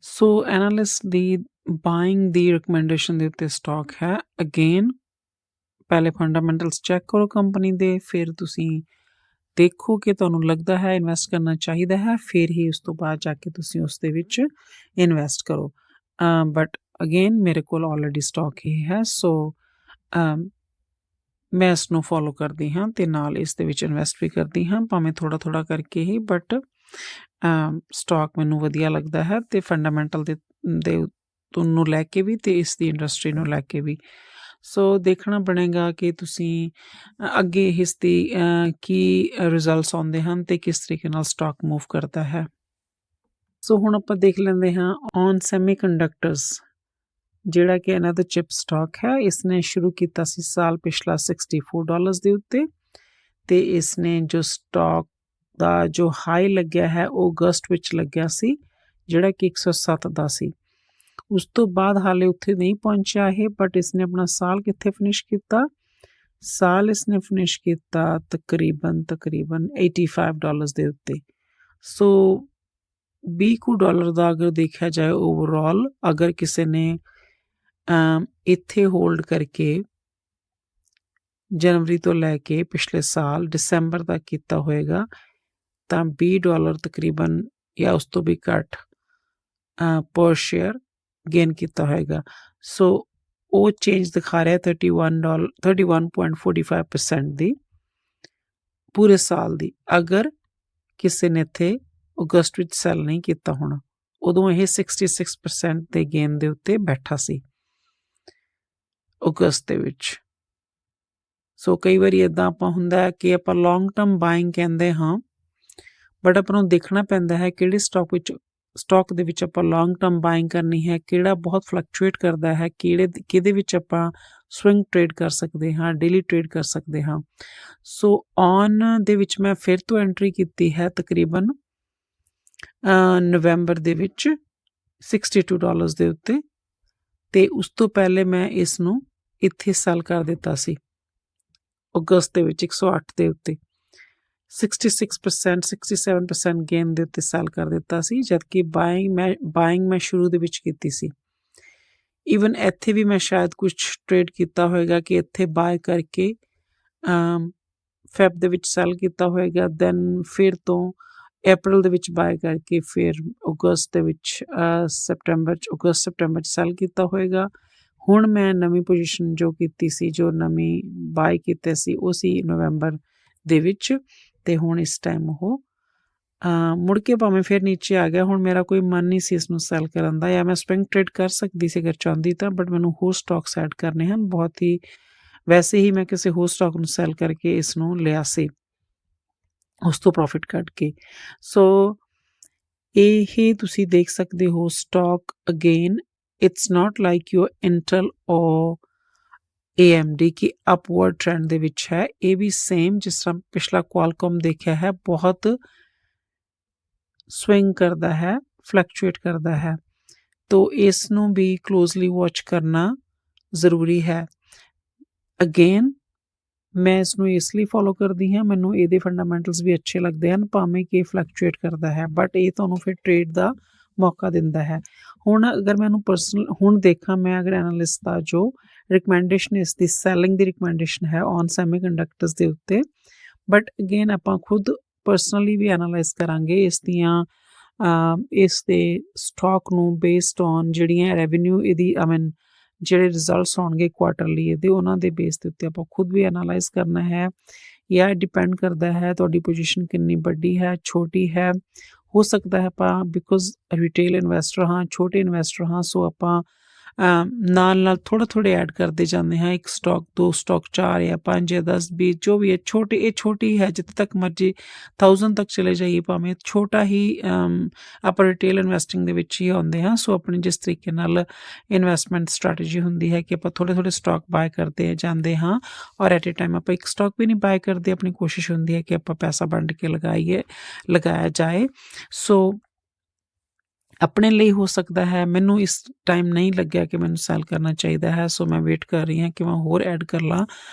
ਸੋ ਐਨਾਲਿਸਟ ਦੀ ਬਾਇੰਗ ਦੀ ਰਿਕਮੈਂਡੇਸ਼ਨ ਦੇ ਉੱਤੇ ਸਟਾਕ ਹੈ। ਅਗੇਨ ਪਹਿਲੇ ਫੰਡਾਮੈਂਟਲਸ ਚੈੱਕ ਕਰੋ ਕੰਪਨੀ ਦੇ, ਫਿਰ ਤੁਸੀਂ ਦੇਖੋ ਕਿ ਤੁਹਾਨੂੰ ਲੱਗਦਾ ਹੈ ਇਨਵੈਸਟ ਕਰਨਾ ਚਾਹੀਦਾ ਹੈ, ਫਿਰ ਹੀ ਉਸ ਤੋਂ ਬਾਅਦ ਜਾ ਕੇ ਤੁਸੀਂ ਉਸ ਦੇ ਵਿੱਚ ਇਨਵੈਸਟ ਕਰੋ। ਬਟ ਅਗੇਨ ਮੇਰੇ ਕੋਲ ਆਲਰੇਡੀ ਸਟਾਕ ਹੀ ਹੈ, ਸੋ ਮੈਂ ਇਸ ਨੂੰ ਫੋਲੋ ਕਰਦੀ ਹਾਂ ਅਤੇ ਨਾਲ ਇਸ ਦੇ ਵਿੱਚ ਇਨਵੈਸਟ ਵੀ ਕਰਦੀ ਹਾਂ, ਭਾਵੇਂ ਥੋੜ੍ਹਾ ਥੋੜ੍ਹਾ ਕਰਕੇ ਹੀ, ਬਟ ਸਟਾਕ ਮੈਨੂੰ ਵਧੀਆ ਲੱਗਦਾ ਹੈ ਅਤੇ ਫੰਡਾਮੈਂਟਲ ਦੇ ਨੂੰ ਲੈ ਕੇ ਵੀ ਅਤੇ ਇਸ ਦੀ ਇੰਡਸਟਰੀ ਨੂੰ ਲੈ ਕੇ ਵੀ। ਸੋ ਦੇਖਣਾ ਬਣੇਗਾ ਕਿ ਤੁਸੀਂ ਅੱਗੇ ਇਸ ਦੀ ਕੀ ਰਿਜ਼ਲਟਸ ਆਉਂਦੇ ਹਨ ਅਤੇ ਕਿਸ ਤਰੀਕੇ ਨਾਲ ਸਟਾਕ ਮੂਵ ਕਰਦਾ ਹੈ। ਸੋ ਹੁਣ ਆਪਾਂ ਦੇਖ ਲੈਂਦੇ ਹਾਂ ਔਨ ਸੈਮੀ ਕੰਡਕਟਰਸ, ਜਿਹੜਾ ਕਿ ਇਹਨਾਂ ਦਾ ਚਿਪ ਸਟਾਕ ਹੈ। ਇਸਨੇ ਸ਼ੁਰੂ ਕੀਤਾ ਸੀ ਸਾਲ ਪਿਛਲਾ $64 ਦੇ ਉੱਤੇ, ਅਤੇ ਇਸਨੇ ਜੋ ਸਟਾਕ ਦਾ ਜੋ ਹਾਈ ਲੱਗਿਆ ਹੈ ਉਹ ਅਗਸਤ ਵਿੱਚ ਲੱਗਿਆ ਸੀ, ਜਿਹੜਾ ਕਿ 107 ਦਾ ਸੀ। ਉਸ ਤੋਂ ਬਾਅਦ ਹਾਲੇ ਉੱਥੇ ਨਹੀਂ ਪਹੁੰਚਿਆ ਇਹ, ਬਟ ਇਸਨੇ ਆਪਣਾ ਸਾਲ ਕਿੱਥੇ ਫਿਨਿਸ਼ ਕੀਤਾ? ਸਾਲ ਇਸਨੇ ਫਿਨਿਸ਼ ਕੀਤਾ ਤਕਰੀਬਨ $85 ਦੇ ਉੱਤੇ। ਸੋ $20 ਦਾ ਅਗਰ ਦੇਖਿਆ ਜਾਏ ਓਵਰਆਲ, ਅਗਰ ਕਿਸੇ ਨੇ ਇੱਥੇ ਹੋਲਡ ਕਰਕੇ ਜਨਵਰੀ ਤੋਂ ਲੈ ਕੇ ਪਿਛਲੇ ਸਾਲ ਦਸੰਬਰ ਤੱਕ ਕੀਤਾ ਹੋਏਗਾ ਤਾਂ $20 ਤਕਰੀਬਨ ਜਾਂ ਉਸ ਤੋਂ ਵੀ ਘੱਟ ਪਰ ਸ਼ੇਅਰ ਗੇਨ ਕੀਤਾ ਹੋਏਗਾ। ਸੋ ਉਹ ਚੇਂਜ ਦਿਖਾ ਰਿਹਾ 31.45% ਦੀ ਪੂਰੇ ਸਾਲ ਦੀ, ਅਗਰ ਕਿਸੇ ਨੇ ਇੱਥੇ ਅਗਸਤ ਵਿੱਚ ਸੈੱਲ ਨਹੀਂ ਕੀਤਾ ਹੋਣਾ, ਉਦੋਂ ਇਹ 66% ਦੇ ਗੇਨ ਦੇ ਉੱਤੇ ਬੈਠਾ ਸੀ ਅਗਸਤ ਦੇ ਵਿੱਚ। ਸੋ ਕਈ ਵਾਰੀ ਇੱਦਾਂ ਆਪਾਂ ਹੁੰਦਾ ਹੈ ਕਿ ਆਪਾਂ ਲੌਂਗ ਟਰਮ ਬਾਇੰਗ ਕਹਿੰਦੇ ਹਾਂ, ਬਟ ਆਪਾਂ ਨੂੰ ਦੇਖਣਾ ਪੈਂਦਾ ਹੈ ਕਿਹੜੇ ਸਟਾਕ ਦੇ ਵਿੱਚ ਆਪਾਂ ਲੌਂਗ ਟਰਮ ਬਾਇੰਗ ਕਰਨੀ ਹੈ, ਕਿਹੜਾ ਬਹੁਤ ਫਲਕਚੁਏਟ ਕਰਦਾ ਹੈ, ਕਿਹਦੇ ਵਿੱਚ ਆਪਾਂ ਸਵਿੰਗ ਟ੍ਰੇਡ ਕਰ ਸਕਦੇ ਹਾਂ, ਡੇਲੀ ਟ੍ਰੇਡ ਕਰ ਸਕਦੇ ਹਾਂ। ਸੋ ਔਨ ਦੇ ਵਿੱਚ ਮੈਂ ਫਿਰ ਤੋਂ ਐਂਟਰੀ ਕੀਤੀ ਹੈ ਤਕਰੀਬਨ ਨਵੰਬਰ ਦੇ ਵਿੱਚ $62 ਦੇ ਉੱਤੇ, ਅਤੇ ਉਸ ਤੋਂ ਪਹਿਲੇ ਮੈਂ ਇਸ ਨੂੰ ਇੱਥੇ ਸੈੱਲ ਕਰ ਦਿੱਤਾ ਸੀ ਅਗਸਤ ਦੇ ਵਿੱਚ 108 ਦੇ ਉੱਤੇ 67% ਗੇਨ ਦੇ ਉੱਤੇ ਸੈੱਲ ਕਰ ਦਿੱਤਾ ਸੀ, ਜਦਕਿ ਬਾਇੰਗ ਮੈਂ ਸ਼ੁਰੂ ਦੇ ਵਿੱਚ ਕੀਤੀ ਸੀ। ਈਵਨ ਇੱਥੇ ਵੀ ਮੈਂ ਸ਼ਾਇਦ ਕੁਛ ਟ੍ਰੇਡ ਕੀਤਾ ਹੋਏਗਾ ਕਿ ਇੱਥੇ ਬਾਏ ਕਰਕੇ ਫੈਬ ਦੇ ਵਿੱਚ ਸੈੱਲ ਕੀਤਾ ਹੋਏਗਾ, ਦੈਨ ਫਿਰ ਤੋਂ ਅਪ੍ਰੈਲ ਦੇ ਵਿੱਚ ਬਾਏ ਕਰਕੇ ਫਿਰ ਅਗਸਤ ਦੇ ਵਿੱਚ ਸਪਟੈਂਬਰ 'ਚ ਸੈੱਲ ਕੀਤਾ ਹੋਏਗਾ। ਹੁਣ ਮੈਂ ਨਵੀਂ ਪੋਜੀਸ਼ਨ ਜੋ ਕੀਤੀ ਸੀ, ਜੋ ਨਵੀਂ ਬਾਏ ਕੀਤੇ ਸੀ, ਉਹ ਸੀ ਨਵੰਬਰ ਦੇ ਵਿੱਚ, ਅਤੇ ਹੁਣ ਇਸ ਟਾਈਮ ਉਹ ਮੁੜ ਕੇ ਭਾਵੇਂ ਫਿਰ ਨੀਚੇ ਆ ਗਿਆ। ਹੁਣ ਮੇਰਾ ਕੋਈ ਮਨ ਨਹੀਂ ਸੀ ਇਸ ਨੂੰ ਸੈੱਲ ਕਰਨ ਦਾ, ਜਾਂ ਮੈਂ ਸਵਿੰਗ ਟ੍ਰੇਡ ਕਰ ਸਕਦੀ ਸੀ ਅਗਰ ਚਾਹੁੰਦੀ ਤਾਂ, ਬਟ ਮੈਨੂੰ ਹੋਰ ਸਟਾਕਸ ਐਡ ਕਰਨੇ ਹਨ ਬਹੁਤ ਹੀ। ਵੈਸੇ ਹੀ ਮੈਂ ਕਿਸੇ ਹੋਰ ਸਟਾਕ ਨੂੰ ਸੈੱਲ ਕਰਕੇ ਇਸ ਨੂੰ ਲਿਆ ਸੀ, ਉਸ ਤੋਂ ਪ੍ਰੋਫਿਟ ਕੱਢ ਕੇ। ਸੋ ਇਹ ਤੁਸੀਂ ਦੇਖ ਸਕਦੇ ਹੋ stock. Again it's not like your Intel ਔਰ AMD ਕਿ ਅਪਵਰਡ ਟ੍ਰੈਂਡ ਦੇ ਵਿੱਚ ਹੈ, ਇਹ ਵੀ ਸੇਮ ਜਿਸ ਤਰ੍ਹਾਂ ਪਿਛਲਾ ਕੁਆਲਕॉम ਦੇਖਿਆ ਹੈ, ਬਹੁਤ ਸਵਿੰਗ ਕਰਦਾ ਹੈ, ਫਲਕਚੁਏਟ ਕਰਦਾ ਹੈ। ਤੋ ਇਸ ਨੂੰ ਵੀ ਕਲੋਜ਼ਲੀ ਵਾਚ ਕਰਨਾ ਜ਼ਰੂਰੀ ਹੈ। ਅਗੇਨ ਮੈਂ ਇਸ ਨੂੰ ਇਸ ਲਈ ਫੋਲੋ ਕਰਦੀ ਹਾਂ, ਮੈਨੂੰ ਇਹਦੇ ਫੰਡਾਮੈਂਟਲਸ ਵੀ ਅੱਛੇ ਲੱਗਦੇ ਹਨ, ਭਾਵੇਂ ਕਿ ਫਲਕਚੁਏਟ ਕਰਦਾ ਹੈ, ਬਟ ਇਹ ਤੁਹਾਨੂੰ ਫਿਰ ਟ੍ਰੇਡ ਦਾ ਮੌਕਾ ਦਿੰਦਾ ਹੈ। ਹੁਣ ਅਗਰ ਮੈਨੂੰ ਪਰਸਨਲ ਹੁਣ ਦੇਖਾਂ, ਮੈਂ ਅਗਰ ਐਨਾਲਿਸਟ ਦਾ ਜੋ ਰਿਕਮੈਂਡੇਸ਼ਨ ਇਸ ਦੀ ਸੈਲਿੰਗ ਦੀ ਰਿਕਮੈਂਡੇਸ਼ਨ ਹੈ ਔਨ ਸੈਮੀਕੰਡਕਟਰਸ ਦੇ ਉੱਤੇ, ਬਟ ਅਗੇਨ ਆਪਾਂ ਖੁਦ ਪਰਸਨਲੀ ਵੀ ਐਨਾਲਾਈਜ਼ ਕਰਾਂਗੇ ਇਸ ਦੀਆਂ ਇਸ ਦੇ ਸਟਾਕ ਨੂੰ ਬੇਸਡ ਔਨ ਜਿਹੜੀਆਂ ਰੈਵਨਿਊ ਇਹਦੀ ਜਿਹੜੇ ਰਿਜ਼ਲਟਸ ਹੋਣਗੇ ਕੁਆਟਰਲੀ ਇਹਦੇ, ਉਹਨਾਂ ਦੇ ਬੇਸ ਦੇ ਉੱਤੇ ਆਪਾਂ ਖੁਦ ਵੀ ਐਨਾਲਾਈਜ਼ ਕਰਨਾ ਹੈ। ਜਾਂ ਡਿਪੈਂਡ ਕਰਦਾ ਹੈ ਤੁਹਾਡੀ ਪੋਜੀਸ਼ਨ ਕਿੰਨੀ ਵੱਡੀ ਹੈ, ਛੋਟੀ ਹੈ। ਹੋ ਸਕਦਾ ਹੈ ਆਪਾਂ ਬਿਕੋਜ਼ ਰਿਟੇਲ ਇਨਵੈਸਟਰ ਹਾਂ, ਛੋਟੇ ਇਨਵੈਸਟਰ ਹਾਂ, ਸੋ ਆਪਾਂ ਨਾਲ ਥੋੜ੍ਹੇ ਐਡ ਕਰਦੇ ਜਾਂਦੇ ਹਾਂ, 1 ਸਟਾਕ 2 ਸਟਾਕ 4 ਜਾਂ 5 ਜਾਂ 10 20 ਜੋ ਵੀ ਹੈ, ਇਹ ਛੋਟੀ ਹੈ, ਜਿੱਥੇ ਤੱਕ ਮਰਜ਼ੀ 1000 ਤੱਕ ਚਲੇ ਜਾਈਏ, ਭਾਵੇਂ ਛੋਟਾ ਹੀ ਆਪਾਂ ਰਿਟੇਲ ਇਨਵੈਸਟਿੰਗ ਦੇ ਵਿੱਚ ਹੀ ਆਉਂਦੇ ਹਾਂ। ਸੋ ਆਪਣੀ ਜਿਸ ਤਰੀਕੇ ਨਾਲ ਇਨਵੈਸਟਮੈਂਟ ਸਟ੍ਰੈਟਜੀ ਹੁੰਦੀ ਹੈ ਕਿ ਆਪਾਂ ਥੋੜ੍ਹੇ ਸਟਾਕ ਬਾਏ ਕਰਦੇ ਜਾਂਦੇ ਹਾਂ, ਔਰ ਐਟ ਏ ਟਾਈਮ ਆਪਾਂ 1 ਸਟਾਕ ਵੀ ਨਹੀਂ ਬਾਏ ਕਰਦੇ। ਆਪਣੀ ਕੋਸ਼ਿਸ਼ ਹੁੰਦੀ ਹੈ ਕਿ ਆਪਾਂ ਪੈਸਾ ਵੰਡ ਕੇ ਲਗਾਇਆ ਜਾਏ। ਸੋ ਆਪਣੇ ਲਈ ਹੋ ਸਕਦਾ ਹੈ, ਮੈਨੂੰ ਇਸ ਟਾਈਮ ਨਹੀਂ ਲੱਗਿਆ ਕਿ ਮੈਨੂੰ ਸੈਲ ਕਰਨਾ ਚਾਹੀਦਾ ਹੈ, ਸੋ ਮੈਂ ਵੇਟ ਕਰ ਰਹੀ ਹਾਂ ਕਿ ਮੈਂ ਹੋਰ ਐਡ ਕਰ ਲਾਂ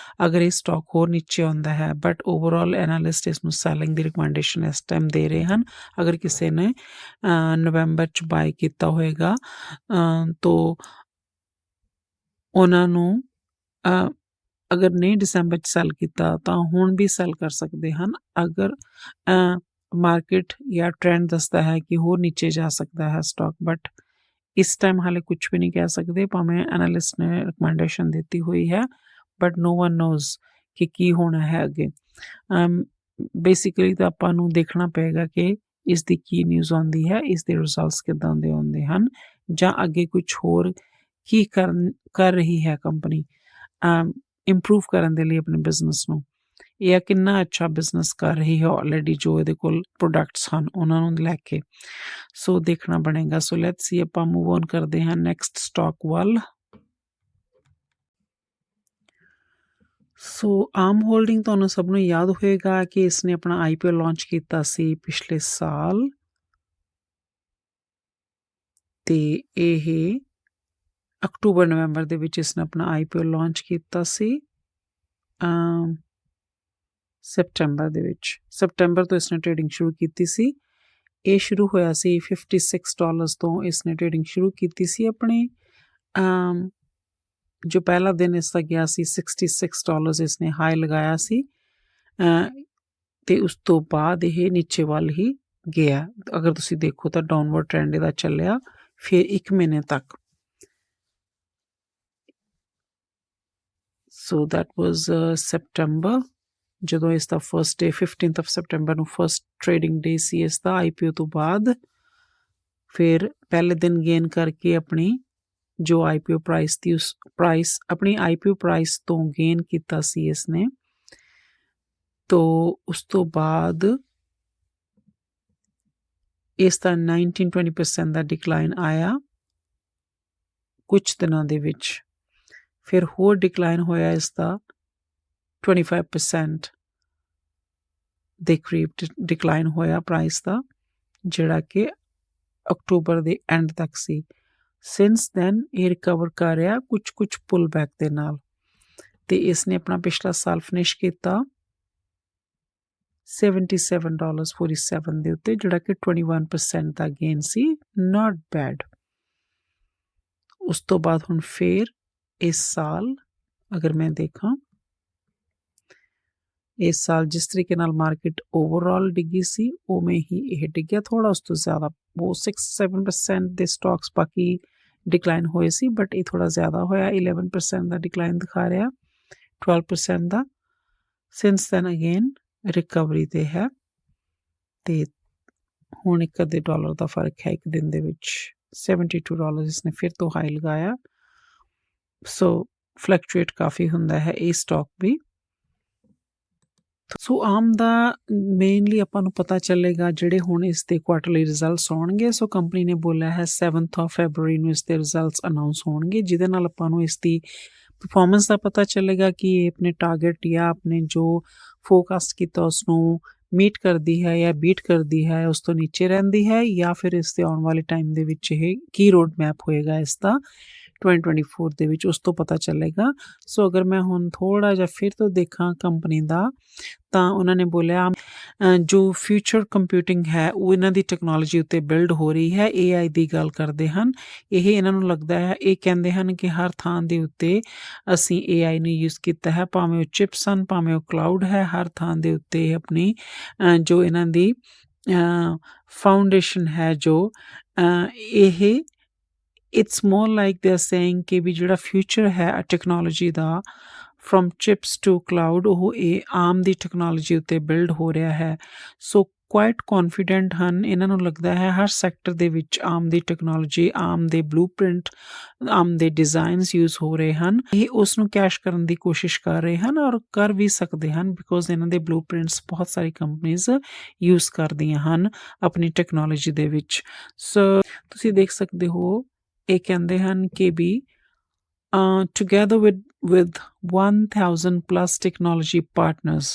ਅਗਰ ਇਹ ਸਟਾਕ ਹੋਰ ਨੀਚੇ ਆਉਂਦਾ ਹੈ। ਬਟ ਓਵਰਆਲ ਐਨਾਲਿਸਟ ਇਸ ਨੂੰ ਸੈਲਿੰਗ ਦੀ ਰਿਕਮੈਂਡੇਸ਼ਨ ਇਸ ਟਾਈਮ ਦੇ ਰਹੇ ਹਨ। ਅਗਰ ਕਿਸੇ ਨੇ ਨਵੰਬਰ 'ਚ ਬਾਏ ਕੀਤਾ ਹੋਏਗਾ ਤੋ ਉਹਨਾਂ ਨੂੰ ਅਗਰ ਨਹੀਂ ਦਸੰਬਰ 'ਚ ਸੈਲ ਕੀਤਾ ਤਾਂ ਹੁਣ ਵੀ ਸੈਲ ਕਰ ਸਕਦੇ ਹਨ, ਅਗਰ ਮਾਰਕੀਟ ਜਾਂ ਟ੍ਰੈਂਡ ਦੱਸਦਾ ਹੈ ਕਿ ਹੋਰ ਨੀਚੇ ਜਾ ਸਕਦਾ ਹੈ ਸਟਾਕ। ਬਟ ਇਸ ਟਾਈਮ ਹਾਲੇ ਕੁਛ ਵੀ ਨਹੀਂ ਕਹਿ ਸਕਦੇ, ਭਾਵੇਂ ਐਨਾਲਿਸਟ ਨੇ ਰਿਕਮੈਂਡੇਸ਼ਨ ਦਿੱਤੀ ਹੋਈ ਹੈ, ਬਟ ਨੋ ਵਨ ਨੋਜ਼ ਕਿ ਕੀ ਹੋਣਾ ਹੈ ਅੱਗੇ। ਬੇਸਿਕਲੀ ਤਾਂ ਆਪਾਂ ਨੂੰ ਦੇਖਣਾ ਪਏਗਾ ਕਿ ਇਸ ਦੀ ਕੀ ਨਿਊਜ਼ ਆਉਂਦੀ ਹੈ, ਇਸ ਦੇ ਰਿਜ਼ਲਟਸ ਕਿੱਦਾਂ ਦੇ ਆਉਂਦੇ ਹਨ, ਜਾਂ ਅੱਗੇ ਕੁਛ ਹੋਰ ਕੀ ਕਰ ਰਹੀ ਹੈ ਕੰਪਨੀ ਇੰਪਰੂਵ ਕਰਨ ਦੇ ਲਈ ਆਪਣੇ ਬਿਜ਼ਨਸ ਨੂੰ, ਜਾਂ ਕਿੰਨਾ ਅੱਛਾ ਬਿਜ਼ਨਸ ਕਰ ਰਹੀ ਹੈ ਆਲਰੇਡੀ ਜੋ ਇਹਦੇ ਕੋਲ ਪ੍ਰੋਡਕਟਸ ਹਨ ਉਹਨਾਂ ਨੂੰ ਲੈ ਕੇ। ਸੋ ਦੇਖਣਾ ਬਣੇਗਾ। ਸੋ ਲੈਟਸ ਸੀ, ਆਪਾਂ ਮੂਵ ਔਨ ਕਰਦੇ ਹਾਂ ਨੈਕਸਟ ਸਟਾਕ ਵੱਲ। ਸੋ ਆਮ ਹੋਲਡਿੰਗ ਤੁਹਾਨੂੰ ਸਭ ਨੂੰ ਯਾਦ ਹੋਏਗਾ ਕਿ ਇਸਨੇ ਆਪਣਾ IPO ਲਾਂਚ ਕੀਤਾ ਸੀ ਪਿਛਲੇ ਸਾਲ, ਤੇ ਇਹ ਅਕਤੂਬਰ ਨਵੰਬਰ ਦੇ ਵਿੱਚ ਇਸਨੇ ਆਪਣਾ IPO ਲਾਂਚ ਕੀਤਾ ਸੀ। ਸੈਪਟੈਂਬਰ ਤੋਂ ਇਸਨੇ ਟ੍ਰੇਡਿੰਗ ਸ਼ੁਰੂ ਕੀਤੀ ਸੀ। ਇਹ ਸ਼ੁਰੂ ਹੋਇਆ ਸੀ $56 ਤੋਂ ਇਸਨੇ ਟ੍ਰੇਡਿੰਗ ਸ਼ੁਰੂ ਕੀਤੀ ਸੀ ਆਪਣੀ। ਜੋ ਪਹਿਲਾ ਦਿਨ ਇਸਦਾ ਗਿਆ ਸੀ $66 ਇਸਨੇ ਹਾਈ ਲਗਾਇਆ ਸੀ, ਤੇ ਉਸ ਤੋਂ ਬਾਅਦ ਇਹ ਨੀਚੇ ਵੱਲ ਹੀ ਗਿਆ। ਅਗਰ ਤੁਸੀਂ ਦੇਖੋ ਤਾਂ ਡਾਊਨਵਰਡ ਟ੍ਰੈਂਡ ਇਹਦਾ ਚੱਲਿਆ ਫਿਰ 1 ਮਹੀਨੇ ਤੱਕ। ਸੋ ਦੈਟ ਵਾਜ਼ ਸੈਪਟੈਂਬਰ, ਜਦੋਂ ਇਸ ਦਾ ਫਸਟ ਡੇ 15 ਸੈਪਟੈਂਬਰ ਨੂੰ ਫਸਟ ਟ੍ਰੇਡਿੰਗ ਡੇ ਸੀ ਇਸ ਦਾ IPO ਤੋਂ ਬਾਅਦ। ਫਿਰ ਪਹਿਲੇ ਦਿਨ ਗੇਨ ਕਰਕੇ ਆਪਣੀ ਜੋ IPO ਪ੍ਰਾਈਸ ਦੀ ਆਪਣੀ IPO ਪ੍ਰਾਈਸ ਤੋਂ ਗੇਨ ਕੀਤਾ ਸੀ ਇਸਨੇ। ਤੋ ਉਸ ਤੋਂ ਬਾਅਦ ਇਸ ਦਾ 19-20% ਦਾ ਡਿਕਲਾਈਨ ਆਇਆ ਕੁਛ ਦਿਨਾਂ ਦੇ ਵਿੱਚ। ਫਿਰ ਹੋਰ ਡਿਕਲਾਈਨ ਹੋਇਆ ਇਸ ਦਾ 25% ਦੇ ਕਰੀਬ ਡਿਕਲਾਈਨ ਹੋਇਆ ਪ੍ਰਾਈਸ ਦਾ, ਜਿਹੜਾ ਕਿ ਅਕਤੂਬਰ ਦੇ ਐਂਡ ਤੱਕ ਸੀ। ਸਿੰਸ ਦੈਨ ਇਹ ਰਿਕਵਰ ਕਰ ਰਿਹਾ ਕੁਛ ਪੁੱਲ ਬੈਕ ਦੇ ਨਾਲ, ਤੇ ਇਸਨੇ ਆਪਣਾ ਪਿਛਲਾ ਸਾਲ ਫਿਨਿਸ਼ ਕੀਤਾ $77.47 ਦੇ ਉੱਤੇ, ਜਿਹੜਾ ਕਿ 21% ਦਾ ਗੇਨ ਸੀ, ਨਾਟ ਬੈਡ। ਉਸ ਤੋਂ ਬਾਅਦ ਹੁਣ ਫਿਰ ਇਸ ਸਾਲ ਅਗਰ ਮੈਂ ਦੇਖਾਂ, ਇਸ ਸਾਲ ਜਿਸ ਤਰੀਕੇ ਨਾਲ ਮਾਰਕੀਟ ਓਵਰਆਲ ਡਿੱਗੀ ਸੀ ਉਵੇਂ ਹੀ ਇਹ ਡਿੱਗਿਆ, ਥੋੜਾ ਉਸ ਤੋਂ ਜ਼ਿਆਦਾ। ਉਹ 6-7% ਦੇ ਸਟਾਕਸ ਬਾਕੀ ਡਿਕਲਾਈਨ ਹੋਏ ਸੀ, ਬਟ ਇਹ ਥੋੜਾ ਜ਼ਿਆਦਾ ਹੋਇਆ, 11% ਦਾ ਡਿਕਲਾਈਨ ਦਿਖਾ ਰਿਹਾ, 12% ਦਾ। ਸਿੰਸ ਦੈਨ ਅਗੇਨ ਰਿਕਵਰੀ ਤੇ ਹੈ, ਤੇ ਹੁਣ $1 ਦਾ ਫਰਕ ਹੈ ਇੱਕ ਦਿਨ ਦੇ ਵਿੱਚ। $72 ਇਸਨੇ ਫਿਰ ਤੋਂ ਹਾਈ ਲਗਾਇਆ। ਸੋ ਫਲਕਚੁਏਟ ਕਾਫੀ ਹੁੰਦਾ ਹੈ ਇਹ ਸਟਾਕ ਵੀ। ਸੋ ਆਮ ਦਾ ਮੇਨਲੀ ਆਪਾਂ ਨੂੰ ਪਤਾ ਚੱਲੇਗਾ ਜਿਹੜੇ ਹੁਣ ਇਸ ਦੇ ਕੁਆਰਟਰਲੀ ਰਿਜ਼ਲਟਸ ਹੋਣਗੇ। ਸੋ ਕੰਪਨੀ ਨੇ ਬੋਲਿਆ ਹੈ 7 ਫਰਵਰੀ ਨੂੰ ਇਸ ਦੇ ਰਿਜ਼ਲਟਸ ਅਨਾਊਂਸ ਹੋਣਗੇ, ਜਿਹਦੇ ਨਾਲ ਆਪਾਂ ਨੂੰ ਇਸ ਦੀ ਪਰਫਾਰਮੈਂਸ ਦਾ ਪਤਾ ਚੱਲੇਗਾ ਕਿ ਇਹ ਆਪਣੇ ਟਾਰਗੇਟ ਜਾਂ ਆਪਣੇ ਜੋ ਫੋਰਕਾਸਟ ਕੀਤਾ ਉਸ ਨੂੰ ਮੀਟ ਕਰਦੀ ਹੈ ਜਾਂ ਬੀਟ ਕਰਦੀ ਹੈ, ਉਸ ਤੋਂ ਨੀਚੇ ਰਹਿੰਦੀ ਹੈ, ਜਾਂ ਫਿਰ ਇਸ ਦੇ ਆਉਣ ਵਾਲੇ ਟਾਈਮ ਦੇ ਵਿੱਚ ਇਹ ਕੀ ਰੋਡ ਮੈਪ ਹੋਏਗਾ ਇਸ ਦਾ 2024 ਦੇ ਵਿੱਚ, ਉਸ ਤੋਂ ਪਤਾ ਚੱਲੇਗਾ। ਸੋ ਅਗਰ ਮੈਂ ਹੁਣ ਥੋੜ੍ਹਾ ਜਿਹਾ ਫਿਰ ਤੋਂ ਦੇਖਾਂ ਕੰਪਨੀ ਦਾ, ਤਾਂ ਉਹਨਾਂ ਨੇ ਬੋਲਿਆ ਜੋ ਫਿਊਚਰ ਕੰਪਿਊਟਿੰਗ ਹੈ ਉਹ ਇਹਨਾਂ ਦੀ ਟੈਕਨੋਲੋਜੀ ਉੱਤੇ ਬਿਲਡ ਹੋ ਰਹੀ ਹੈ। AI ਦੀ ਗੱਲ ਕਰਦੇ ਹਨ। ਇਹ ਇਹਨਾਂ ਨੂੰ ਲੱਗਦਾ ਹੈ, ਇਹ ਕਹਿੰਦੇ ਹਨ ਕਿ ਹਰ ਥਾਂ ਦੇ ਉੱਤੇ ਅਸੀਂ AI ਨੂੰ ਯੂਜ਼ ਕੀਤਾ ਹੈ, ਭਾਵੇਂ ਉਹ ਚਿਪਸ ਹਨ, ਭਾਵੇਂ ਉਹ ਕਲਾਊਡ ਹੈ, ਹਰ ਥਾਂ ਦੇ ਉੱਤੇ ਇਹ ਆਪਣੀ ਜੋ ਇਹਨਾਂ ਦੀ ਫਾਊਂਡੇਸ਼ਨ ਹੈ, ਜੋ ਇਹ it's more like they are saying ਕਿ ਵੀ ਜਿਹੜਾ ਫਿਊਚਰ ਹੈ ਟੈਕਨੋਲੋਜੀ ਦਾ ਫਰੋਮ ਚਿਪਸ ਟੂ ਕਲਾਊਡ, ਉਹ ਇਹ ਆਮ ਦੀ ਟੈਕਨੋਲੋਜੀ ਉੱਤੇ ਬਿਲਡ ਹੋ ਰਿਹਾ ਹੈ। ਸੋ ਕੁਆਇਟ ਕੌਨਫੀਡੈਂਟ ਹਨ। ਇਹਨਾਂ ਨੂੰ ਲੱਗਦਾ ਹੈ ਹਰ ਸੈਕਟਰ ਦੇ ਵਿੱਚ ਆਮ ਦੀ ਟੈਕਨੋਲੋਜੀ, ਆਮ ਦੇ ਬਲੂਪ੍ਰਿੰਟ, ਆਮ ਦੇ ਡਿਜ਼ਾਈਨਸ ਯੂਜ਼ ਹੋ ਰਹੇ ਹਨ। ਇਹ ਉਸ ਨੂੰ ਕੈਸ਼ ਕਰਨ ਦੀ ਕੋਸ਼ਿਸ਼ ਕਰ ਰਹੇ ਹਨ ਔਰ ਕਰ ਵੀ ਸਕਦੇ ਹਨ, ਬਿਕੋਜ਼ ਇਹਨਾਂ ਦੇ ਬਲੂਪ੍ਰਿੰਟਸ ਬਹੁਤ ਸਾਰੀ ਕੰਪਨੀਜ਼ ਯੂਜ਼ ਕਰਦੀਆਂ ਹਨ ਆਪਣੀ ਟੈਕਨੋਲੋਜੀ ਦੇ ਵਿੱਚ। ਸੋ ਤੁਸੀਂ ਦੇਖ ਸਕਦੇ ਹੋ, ਇਹ ਕਹਿੰਦੇ ਹਨ ਕਿ we together with 1000 plus technology partners,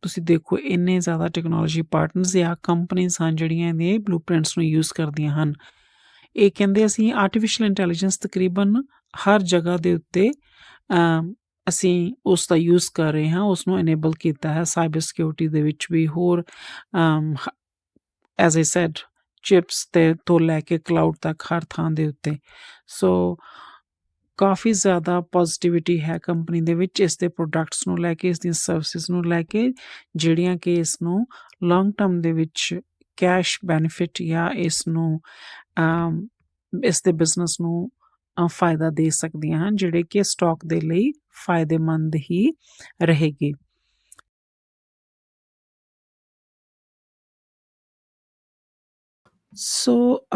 ਤੁਸੀਂ ਦੇਖੋ ਇੰਨੇ ਜ਼ਿਆਦਾ ਟੈਕਨੋਲੋਜੀ ਪਾਰਟਨਰਸ ਜਾਂ ਕੰਪਨੀਜ਼ ਹਨ ਜਿਹੜੀਆਂ ਇਹਦੇ ਬਲੂਪ੍ਰਿੰਟਸ ਨੂੰ ਯੂਜ਼ ਕਰਦੀਆਂ ਹਨ। ਇਹ ਕਹਿੰਦੇ ਅਸੀਂ ਆਰਟੀਫਿਸ਼ੀਅਲ ਇੰਟੈਲੀਜੈਂਸ ਤਕਰੀਬਨ ਹਰ ਜਗ੍ਹਾ ਦੇ ਉੱਤੇ ਅਸੀਂ ਉਸ ਦਾ ਯੂਜ਼ ਕਰ ਰਹੇ ਹਾਂ, ਉਸ ਨੂੰ ਇਨੇਬਲ ਕੀਤਾ ਹੈ ਸਾਈਬਰ ਸਿਕਿਉਰਿਟੀ ਦੇ ਵਿੱਚ ਵੀ, ਹੋਰ ਐਜ਼ ਆਈ ਸੈਡ ਚਿਪਸ ਤੇ ਤੋਂ ਲੈ ਕੇ ਕਲਾਊਡ ਤੱਕ ਹਰ ਥਾਂ ਦੇ ਉੱਤੇ। ਸੋ ਕਾਫੀ ਜ਼ਿਆਦਾ ਪੋਜ਼ੀਟਿਵਿਟੀ ਹੈ ਕੰਪਨੀ ਦੇ ਵਿੱਚ ਇਸ ਦੇ ਪ੍ਰੋਡਕਟਸ ਨੂੰ ਲੈ ਕੇ, ਇਸ ਦੀਆਂ ਸਰਵਿਸਿਜ਼ ਨੂੰ ਲੈ ਕੇ, ਜਿਹੜੀਆਂ ਕਿ ਇਸ ਨੂੰ ਲੌਂਗ ਟਰਮ ਦੇ ਵਿੱਚ ਕੈਸ਼ ਬੈਨੀਫਿਟ ਜਾਂ ਇਸ ਨੂੰ ਇਸ ਦੇ ਬਿਜ਼ਨਸ ਨੂੰ ਫਾਇਦਾ ਦੇ ਸਕਦੀਆਂ ਹਨ, ਜਿਹੜੇ ਕਿ ਸਟਾਕ ਦੇ ਲਈ ਫਾਇਦੇਮੰਦ ਹੀ ਰਹੇਗੀ। ਸੋ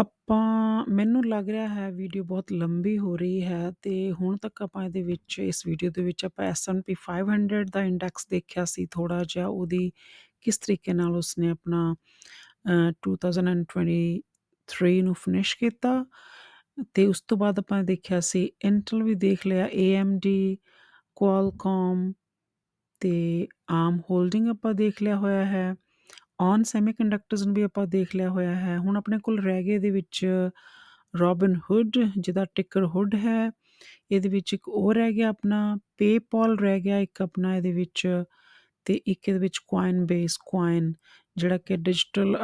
ਮੈਨੂੰ ਲੱਗ ਰਿਹਾ ਹੈ ਵੀਡੀਓ ਬਹੁਤ ਲੰਬੀ ਹੋ ਰਹੀ ਹੈ, ਅਤੇ ਹੁਣ ਤੱਕ ਆਪਾਂ ਇਹਦੇ ਵਿੱਚ ਇਸ ਵੀਡੀਓ ਦੇ ਵਿੱਚ ਆਪਾਂ S&P 500 ਦਾ ਇੰਡੈਕਸ ਦੇਖਿਆ ਸੀ, ਥੋੜ੍ਹਾ ਜਿਹਾ ਉਹਦੀ ਕਿਸ ਤਰੀਕੇ ਨਾਲ ਉਸਨੇ ਆਪਣਾ 2023 ਨੂੰ ਫਿਨਿਸ਼ ਕੀਤਾ, ਅਤੇ ਉਸ ਤੋਂ ਬਾਅਦ ਆਪਾਂ ਦੇਖਿਆ ਸੀ ਇੰਟਲ ਵੀ ਦੇਖ ਲਿਆ, AMD, ਕੁਆਲਕੌਮ ਅਤੇ ਆਰਮ ਹੋਲਡਿੰਗ ਆਪਾਂ ਦੇਖ ਲਿਆ ਹੋਇਆ ਹੈ, ਔਨ ਸੈਮੀਕੰਡਕਟਰਸ ਨੂੰ ਵੀ ਆਪਾਂ ਦੇਖ ਲਿਆ ਹੋਇਆ ਹੈ। ਹੁਣ ਆਪਣੇ ਕੋਲ ਰਹਿ ਗਏ ਇਹਦੇ ਵਿੱਚ ਰੋਬਿਨਹੁੱਡ, ਜਿਹਦਾ ਟਿਕਰ ਹੁੱਡ ਹੈ। ਇਹਦੇ ਵਿੱਚ ਇੱਕ ਹੋਰ ਰਹਿ ਗਿਆ ਆਪਣਾ ਪੇਪਾਲ ਰਹਿ ਗਿਆ ਇੱਕ ਆਪਣਾ ਇਹਦੇ ਵਿੱਚ, ਅਤੇ ਇੱਕ ਇਹਦੇ ਵਿੱਚ ਕੁਆਇਨਬੇਸ, ਜਿਹੜਾ ਕਿ ਡਿਜੀਟਲ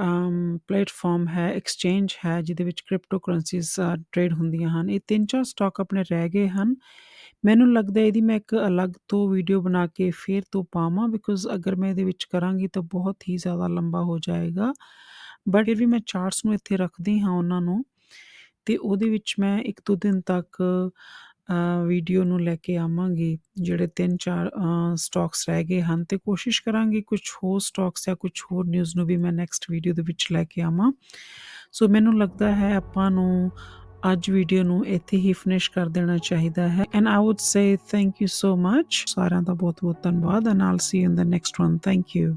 ਪਲੇਟਫਾਰਮ ਹੈ, ਐਕਸਚੇਂਜ ਹੈ, ਜਿਹਦੇ ਵਿੱਚ ਕ੍ਰਿਪਟੋ ਕਰੰਸੀਜ਼ ਟਰੇਡ ਹੁੰਦੀਆਂ ਹਨ। ਇਹ 3-4 ਸਟਾਕ ਆਪਣੇ ਰਹਿ ਗਏ ਹਨ। ਮੈਨੂੰ ਲੱਗਦਾ ਇਹਦੀ ਮੈਂ ਇੱਕ ਅਲੱਗ ਤੋਂ ਵੀਡੀਓ ਬਣਾ ਕੇ ਫਿਰ ਤੋਂ ਪਾਵਾਂ, ਬਿਕੋਜ਼ ਅਗਰ ਮੈਂ ਇਹਦੇ ਵਿੱਚ ਕਰਾਂਗੀ ਤਾਂ ਬਹੁਤ ਹੀ ਜ਼ਿਆਦਾ ਲੰਬਾ ਹੋ ਜਾਏਗਾ, ਬਟ ਫਿਰ ਵੀ ਮੈਂ ਚਾਰਟਸ ਨੂੰ ਇੱਥੇ ਰੱਖਦੀ ਹਾਂ ਉਹਨਾਂ ਨੂੰ, ਅਤੇ ਉਹਦੇ ਵਿੱਚ ਮੈਂ 1-2 ਦਿਨ ਤੱਕ ਵੀਡੀਓ ਨੂੰ ਲੈ ਕੇ ਆਵਾਂਗੀ ਜਿਹੜੇ 3-4 ਸਟਾਕਸ ਰਹਿ ਗਏ ਹਨ, ਅਤੇ ਕੋਸ਼ਿਸ਼ ਕਰਾਂਗੀ ਕੁਛ ਹੋਰ ਸਟਾਕਸ ਜਾਂ ਕੁਛ ਹੋਰ ਨਿਊਜ਼ ਨੂੰ ਵੀ ਮੈਂ ਨੈਕਸਟ ਵੀਡੀਓ ਦੇ ਵਿੱਚ ਲੈ ਕੇ ਆਵਾਂ। ਸੋ ਮੈਨੂੰ ਲੱਗਦਾ ਹੈ ਆਪਾਂ ਨੂੰ ਅੱਜ ਵੀਡੀਓ ਨੂੰ ਇੱਥੇ ਹੀ ਫਿਨਿਸ਼ ਕਰ ਦੇਣਾ ਚਾਹੀਦਾ ਹੈ, and I wood say thank you so much. ਸਾਰਿਆਂ ਦਾ ਬਹੁਤ ਬਹੁਤ ਧੰਨਵਾਦ, and I'll see you in the next one. Thank you.